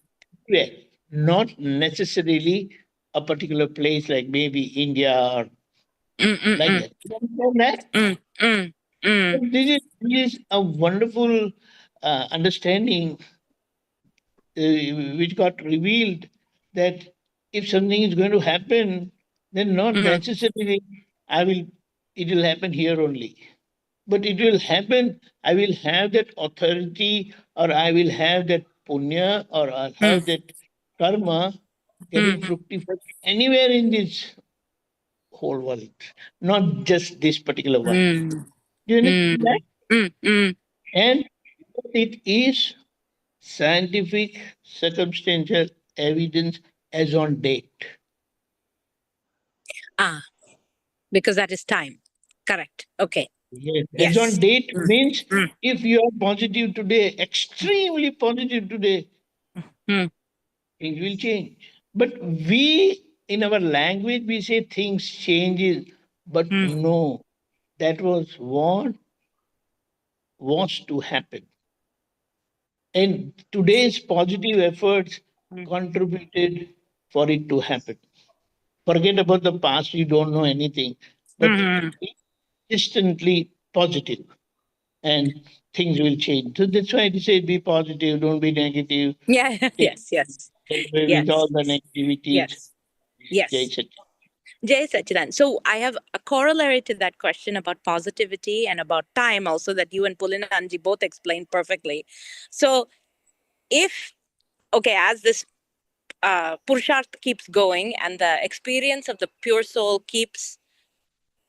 anywhere, not necessarily a particular place like maybe India or like that. You understand that? So this is a wonderful understanding which got revealed, that if something is going to happen, then not necessarily it will happen here only. But it will happen, I will have that authority, or I will have that punya, or I'll have that karma getting fructified anywhere in this whole world, not just this particular one. Do you understand that? And it is scientific circumstantial evidence as on date. Because that is time. Correct. Okay. Yes. As on date means if you are positive today, extremely positive today, things will change. But we, in our language, we say things changes, but no, that was what was to happen. And today's positive efforts contributed for it to happen. Forget about the past, you don't know anything, but be consistently positive and things will change. So that's why I say be positive, don't be negative. Yeah, yes. With all the negativities. Yes. Jai Sachidan. So I have a corollary to that question about positivity and about time also that you and Pulinanandji both explained perfectly. So as this Purusharth keeps going and the experience of the pure soul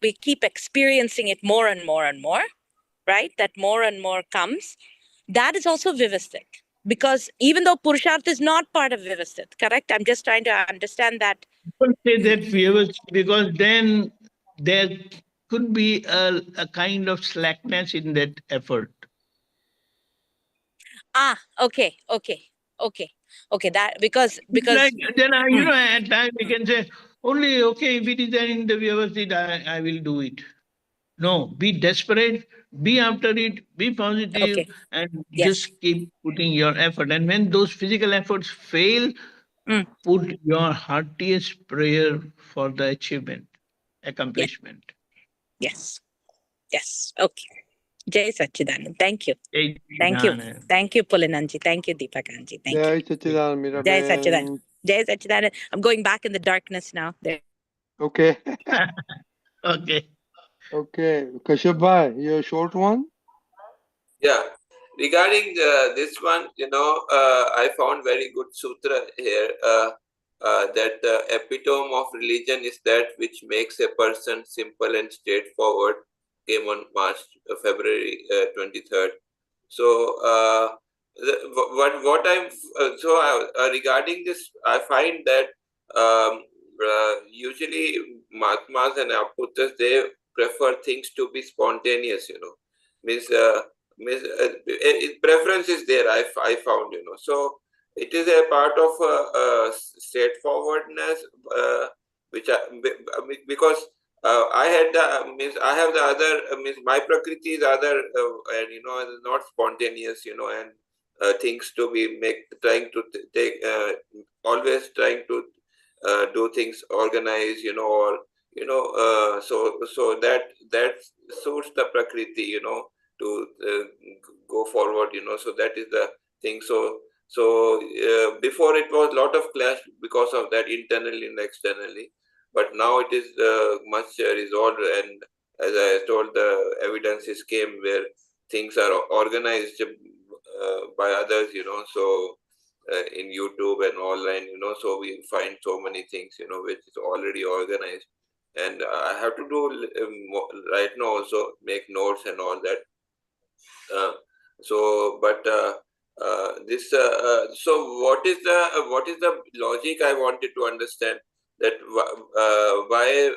we keep experiencing it more and more and more, right? That more and more comes. That is also Vyavasthit. Because even though Purusharth is not part of Vyavasthit, correct? I'm just trying to understand that. Don't say that Vyavasthit, because then there could be a kind of slackness in that effort. Okay. That because Like, then at times we can say only okay, if it is there in the Vyavasthit, I will do it. No, be desperate, be after it, be positive, and just keep putting your effort. And when those physical efforts fail, put your heartiest prayer for the achievement, accomplishment. Yes. Okay. Jai Satchidanand. Thank you. Jai Thank you. Satchidanand. Thank you, Pulinanandji. Thank you, Deepakanandji. Thank Jai you. Satchidanand, Jai Satchidanand. Jai Satchidanand. I'm going back in the darkness now. There. Okay. Okay. Okay. Kashyap bhai, your short one? Yeah. Regarding this one, I found very good sutra here that the epitome of religion is that which makes a person simple and straightforward. Came on February 23rd. So regarding this, I find that usually Mahatmas and Aputtas, they prefer things to be spontaneous. Means preference is there. I found. So it is a part of straightforwardness, because I had I have the other my prakriti is other, and not spontaneous, and things to be trying to take, always trying to do things organized, or so that suits the prakriti, to go forward, so that is the thing. So before it was a lot of clash because of that, internally and externally, but now it is much resolved, and as I told, the evidences came where things are organized by others, so in YouTube and online, so we find so many things, which is already organized, and I have to do right now also make notes and all that. So what is the logic I wanted to understand, that why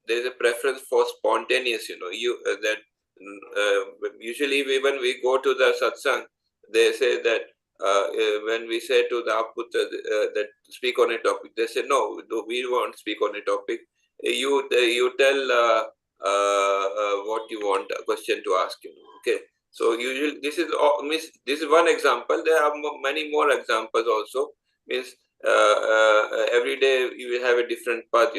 there is a preference for spontaneous, that usually when we go to the satsang, they say that when we say to the Aputta that speak on a topic, they say no, we won't speak on a topic. You tell what you want a question to ask. Okay. So usually this is one example. There are many more examples also. Means every day you will have a different path.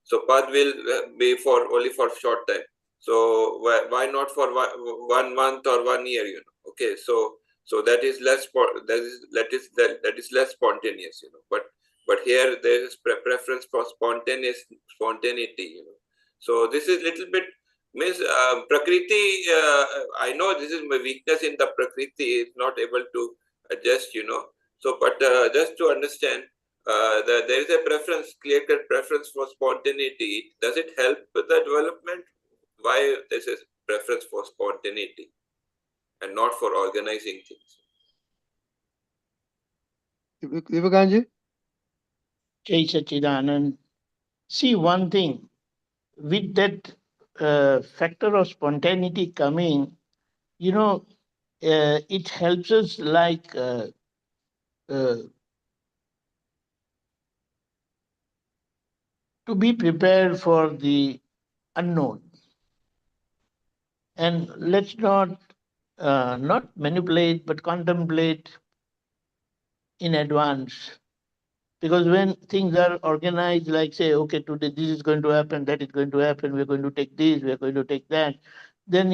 So path will be only for short time. So why not for 1 month or 1 year? Okay. So that is less that is less spontaneous. But here there is preference for spontaneity. So this is little bit means prakriti. I know this is my weakness in the prakriti. It's not able to adjust. So, but just to understand, that there is a preference, clear-cut preference for spontaneity. Does it help with the development? Why this is preference for spontaneity and not for organizing things? Deepakanandji? Jai Satchidanand. See, one thing, with that factor of spontaneity coming, it helps us like to be prepared for the unknown. And let's not manipulate, but contemplate in advance. Because when things are organized, like say, okay, today this is going to happen, that is going to happen, we're going to take this, we're going to take that, then,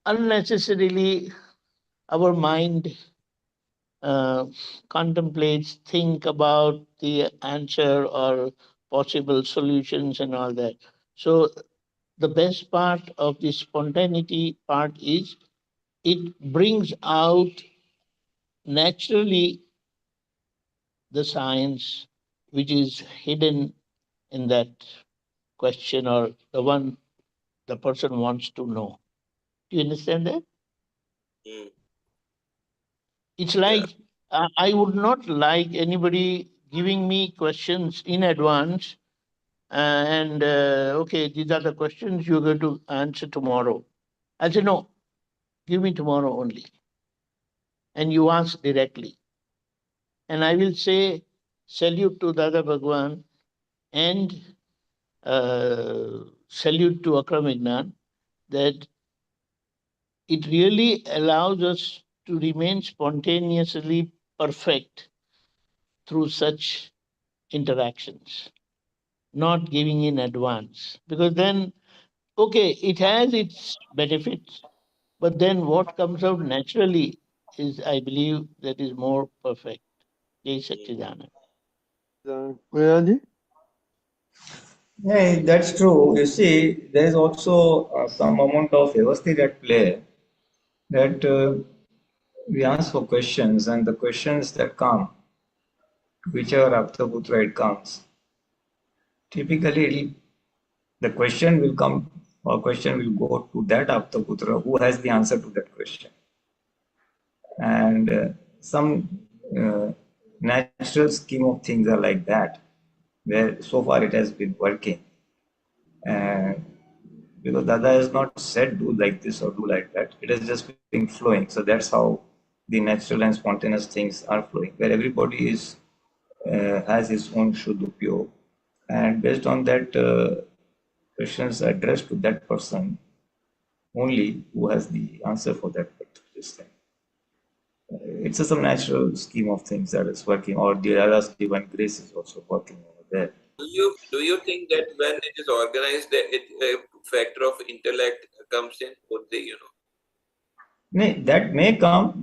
unnecessarily our mind contemplates, think about the answer or possible solutions and all that. So the best part of the spontaneity part is it brings out naturally the science which is hidden in that question or the person wants to know. Do you understand that? It's like I would not like anybody giving me questions in advance and okay, these are the questions you're going to answer tomorrow. I say, no, give me tomorrow only. And you ask directly. And I will say, salute to Dada Bhagwan and salute to Akram Ignan, that it really allows us to remain spontaneously perfect through such interactions, not giving in advance. Because then, okay, it has its benefits, but then what comes out naturally is, I believe, that is more perfect. Jai Satchidanand. Pulinanandji? Yeah, that's true. You see, there is also some amount of Vyavasthit at play, that we ask for questions, and the questions that come, whichever Aptaputra it comes, typically the question will come, or question will go to that Aptaputra who has the answer to that question. And some natural scheme of things are like that, where so far it has been working. And because Dada has not said do like this or do like that, it has just been flowing. So that's how the natural and spontaneous things are flowing, where everybody is has his own Shuddhupyo, and based on that, questions are addressed to that person only who has the answer for that particular thing. It's some natural scheme of things that is working, or the Dada's divine grace is also working over there. Do you think that when it is organized, that a factor of intellect comes in? Would they, That may come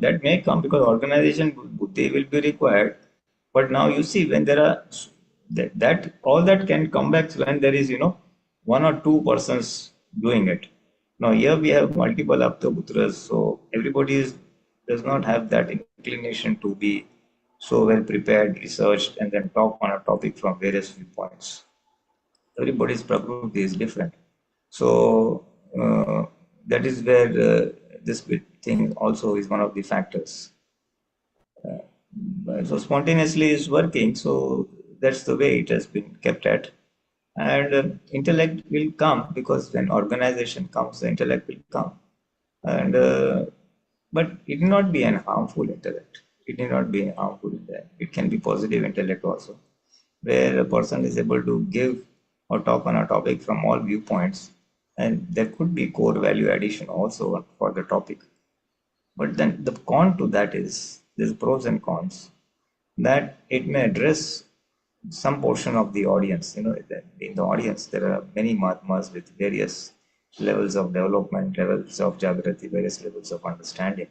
because organization buddhi will be required. But now you see, when there are that all that can come back when there is one or two persons doing it. Now here we have multiple Aptaputras, so everybody does not have that inclination to be so well prepared, researched, and then talk on a topic from various viewpoints. Everybody's prakriti is different. So that is where this thing also is one of the factors. So spontaneously is working, so that's the way it has been kept at. And intellect will come, because when organization comes, the intellect will come. And but it need not be an harmful intellect. It need not be harmful intellect. It can be positive intellect also, where a person is able to give or talk on a topic from all viewpoints, and there could be core value addition also for the topic. But then the con to that is there's pros and cons, that it may address some portion of the audience. In the audience there are many Mahatmas with various levels of development, levels of Jagrati, various levels of understanding.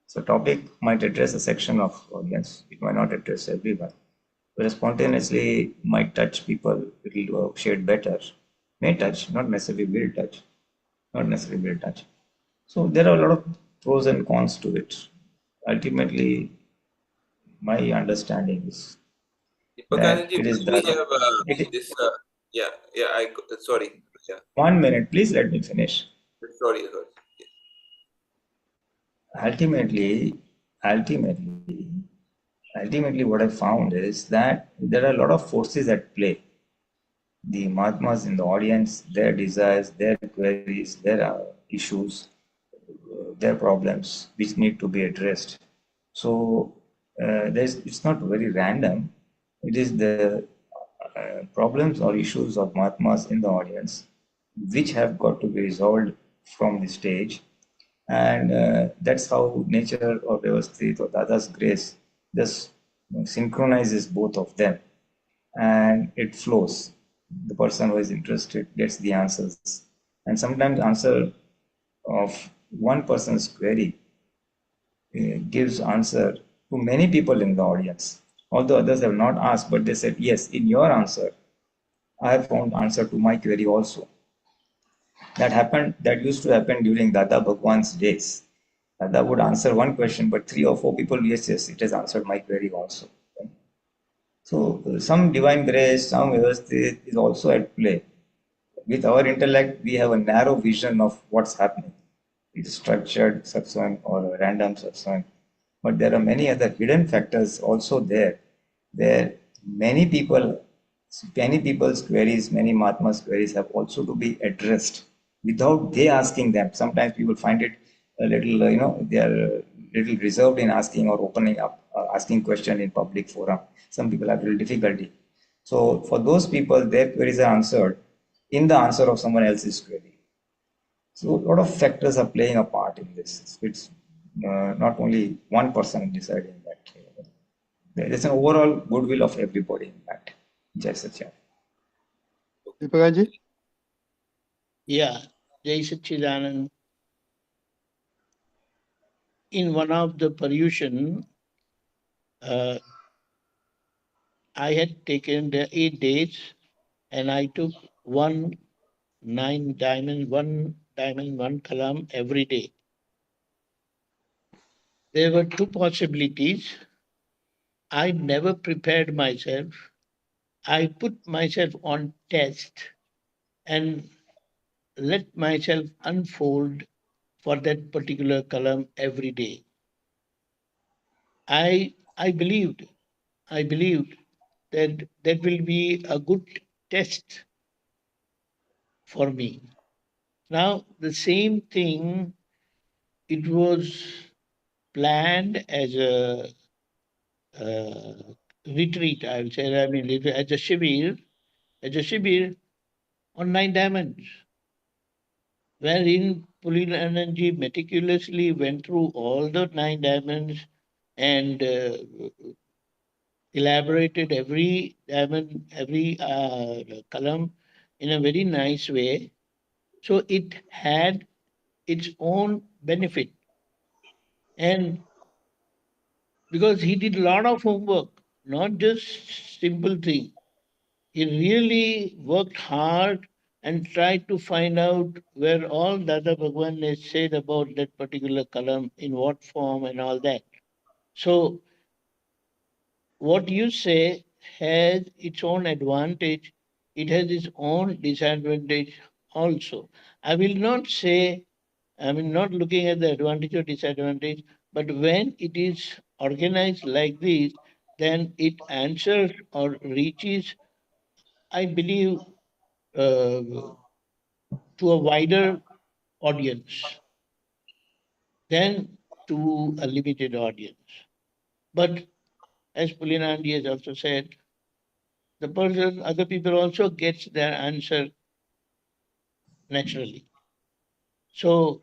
So topic might address a section of audience, it might not address everyone. Whereas spontaneously might touch people, it will shade better. May touch, not necessarily will touch. Not necessarily will touch. So there are a lot of pros and cons to it. Ultimately, my understanding is that it is that. Sorry. Yeah. 1 minute, please let me finish. Sorry. Ultimately, what I found is that there are a lot of forces at play. The Mahatmas in the audience, their desires, their queries, their issues, their problems, which need to be addressed. So it's not very random. It is the problems or issues of Mahatmas in the audience, which have got to be resolved from the stage. And that's how nature or Vyavasthit or Dada's grace just synchronizes both of them, and it flows. The person who is interested gets the answers, and sometimes answer of one person's query gives answer to many people in the audience. Although others have not asked, but they said, yes, in your answer, I have found answer to my query also. That used to happen during Dada Bhagwan's days. Dada would answer one question, but 3 or 4 people, yes, it has answered my query also. So some divine grace, some Vyavasthit is also at play. With our intellect, we have a narrow vision of what's happening. It is structured satsang or a random satsang. but there are many other hidden factors also there, where many people's queries, many Mahatma's queries have also to be addressed without they asking them. Sometimes people find it a little, they are a little reserved in asking or opening up, asking question in public forum. Some people have little difficulty. So for those people, their queries are answered in the answer of someone else's query. So a lot of factors are playing a part in this. It's not only one person deciding that. There is an overall goodwill of everybody in that. Jai Satya. Deepakanji? Yeah, Jai Satchidanand. In one of the Paryushan, I had taken the 8 days and I took 1 diamond, 1 kalam every day. There were 2 possibilities. I never prepared myself. I put myself on test and let myself unfold for that particular kalam every day. I believed that that will be a good test for me. Now, the same thing, it was planned as a retreat, I will say, as a shibir on 9 diamonds, wherein Pulinanandji meticulously went through all the 9 diamonds and elaborated every diamond, every column in a very nice way. So it had its own benefit. And because he did a lot of homework, not just simple thing. He really worked hard and tried to find out where all Dada Bhagwan has said about that particular kalam, in what form and all that. So what you say has its own advantage, it has its own disadvantage also. I will not say, not looking at the advantage or disadvantage, but when it is organized like this, then it answers or reaches, I believe, to a wider audience than to a limited audience. But as Pulinanandji has also said, other people also gets their answer naturally. So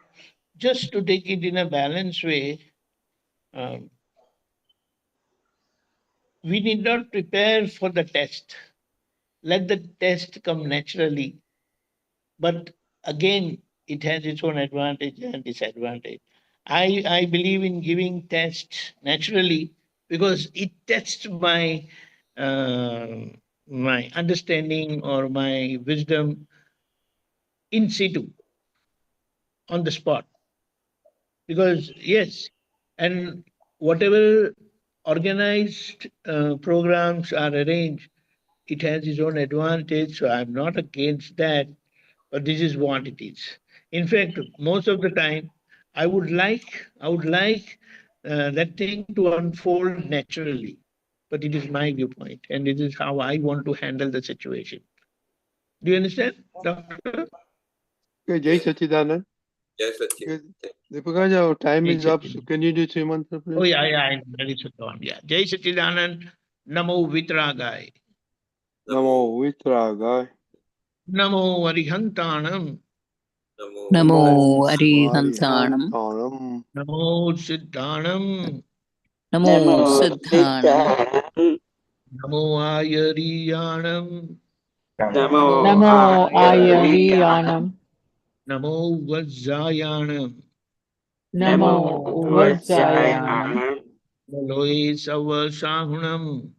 just to take it in a balanced way, we need not prepare for the test. Let the test come naturally. But again, it has its own advantage and disadvantage. I believe in giving tests naturally because it tests my my understanding or my wisdom in situ, on the spot. Because yes, and whatever organized programs are arranged, it has its own advantage. So I'm not against that, but this is what it is. In fact, most of the time, I would like that thing to unfold naturally. But it is my viewpoint, and it is how I want to handle the situation. Do you understand, Doctor? Okay, Jai Satchidanand. Yes, Satya. Deepakanji, our time is up. So can you do 3 mantras, please? Oh, yeah, I ready to go on. Yeah. Jai Satchidanand, Namo Vitragai. Namo Vitragai. Namo Arihantanam. Namo Arihantanam. Namo Siddhanam. Namo Siddhanam. Namo Namo Ayariyanam. Ayariyanam. Namo Vajjayanam. Namo Vajjayanam. Loe Sava Sahunam.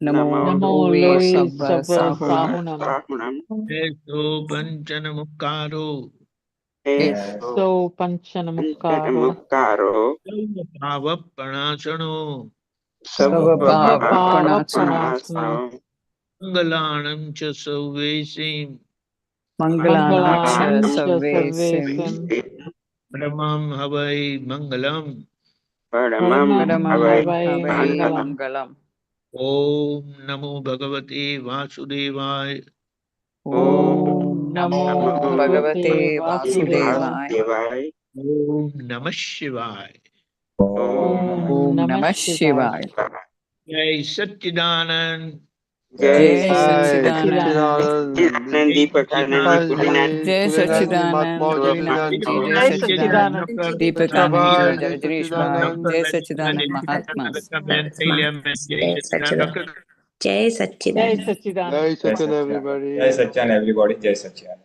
Namo Loe Sabba Sahunam. Eso Panchanamukaro. Eso Panchanamukaro. Bhava Pranasano. Savapapanasanam. Mangalanam cha Savesim. Mangalanam cha Mangalanam Savesim. Pramam Havai Mangalam. Paramam Bhavai Mangalam. Mangalam. Om Namo Bhagavate Vasudevaya. Om Namo Bhagavate Vasudevaya. Vasudevaya. Om Namah Shivaya. Om Namah Shivaya. Jai Satchidanand. Jai Satchidanand. Satchidanand. Jai Satchidanand. Pulinanandji, Pulinanandji. Jai Jai Satchidanand. Satchidanand. Deepakanandji. Jai Jagdish Bhai. Satchidanand. Jai Satchidanand Mahatma. Jai Satchidanand. Jai Jai Satchidanand. Satchidanand. Jai Jai Satchidanand, Satchidanand. everybody. Jai Satchidanand, everybody. Jai Satchidanand.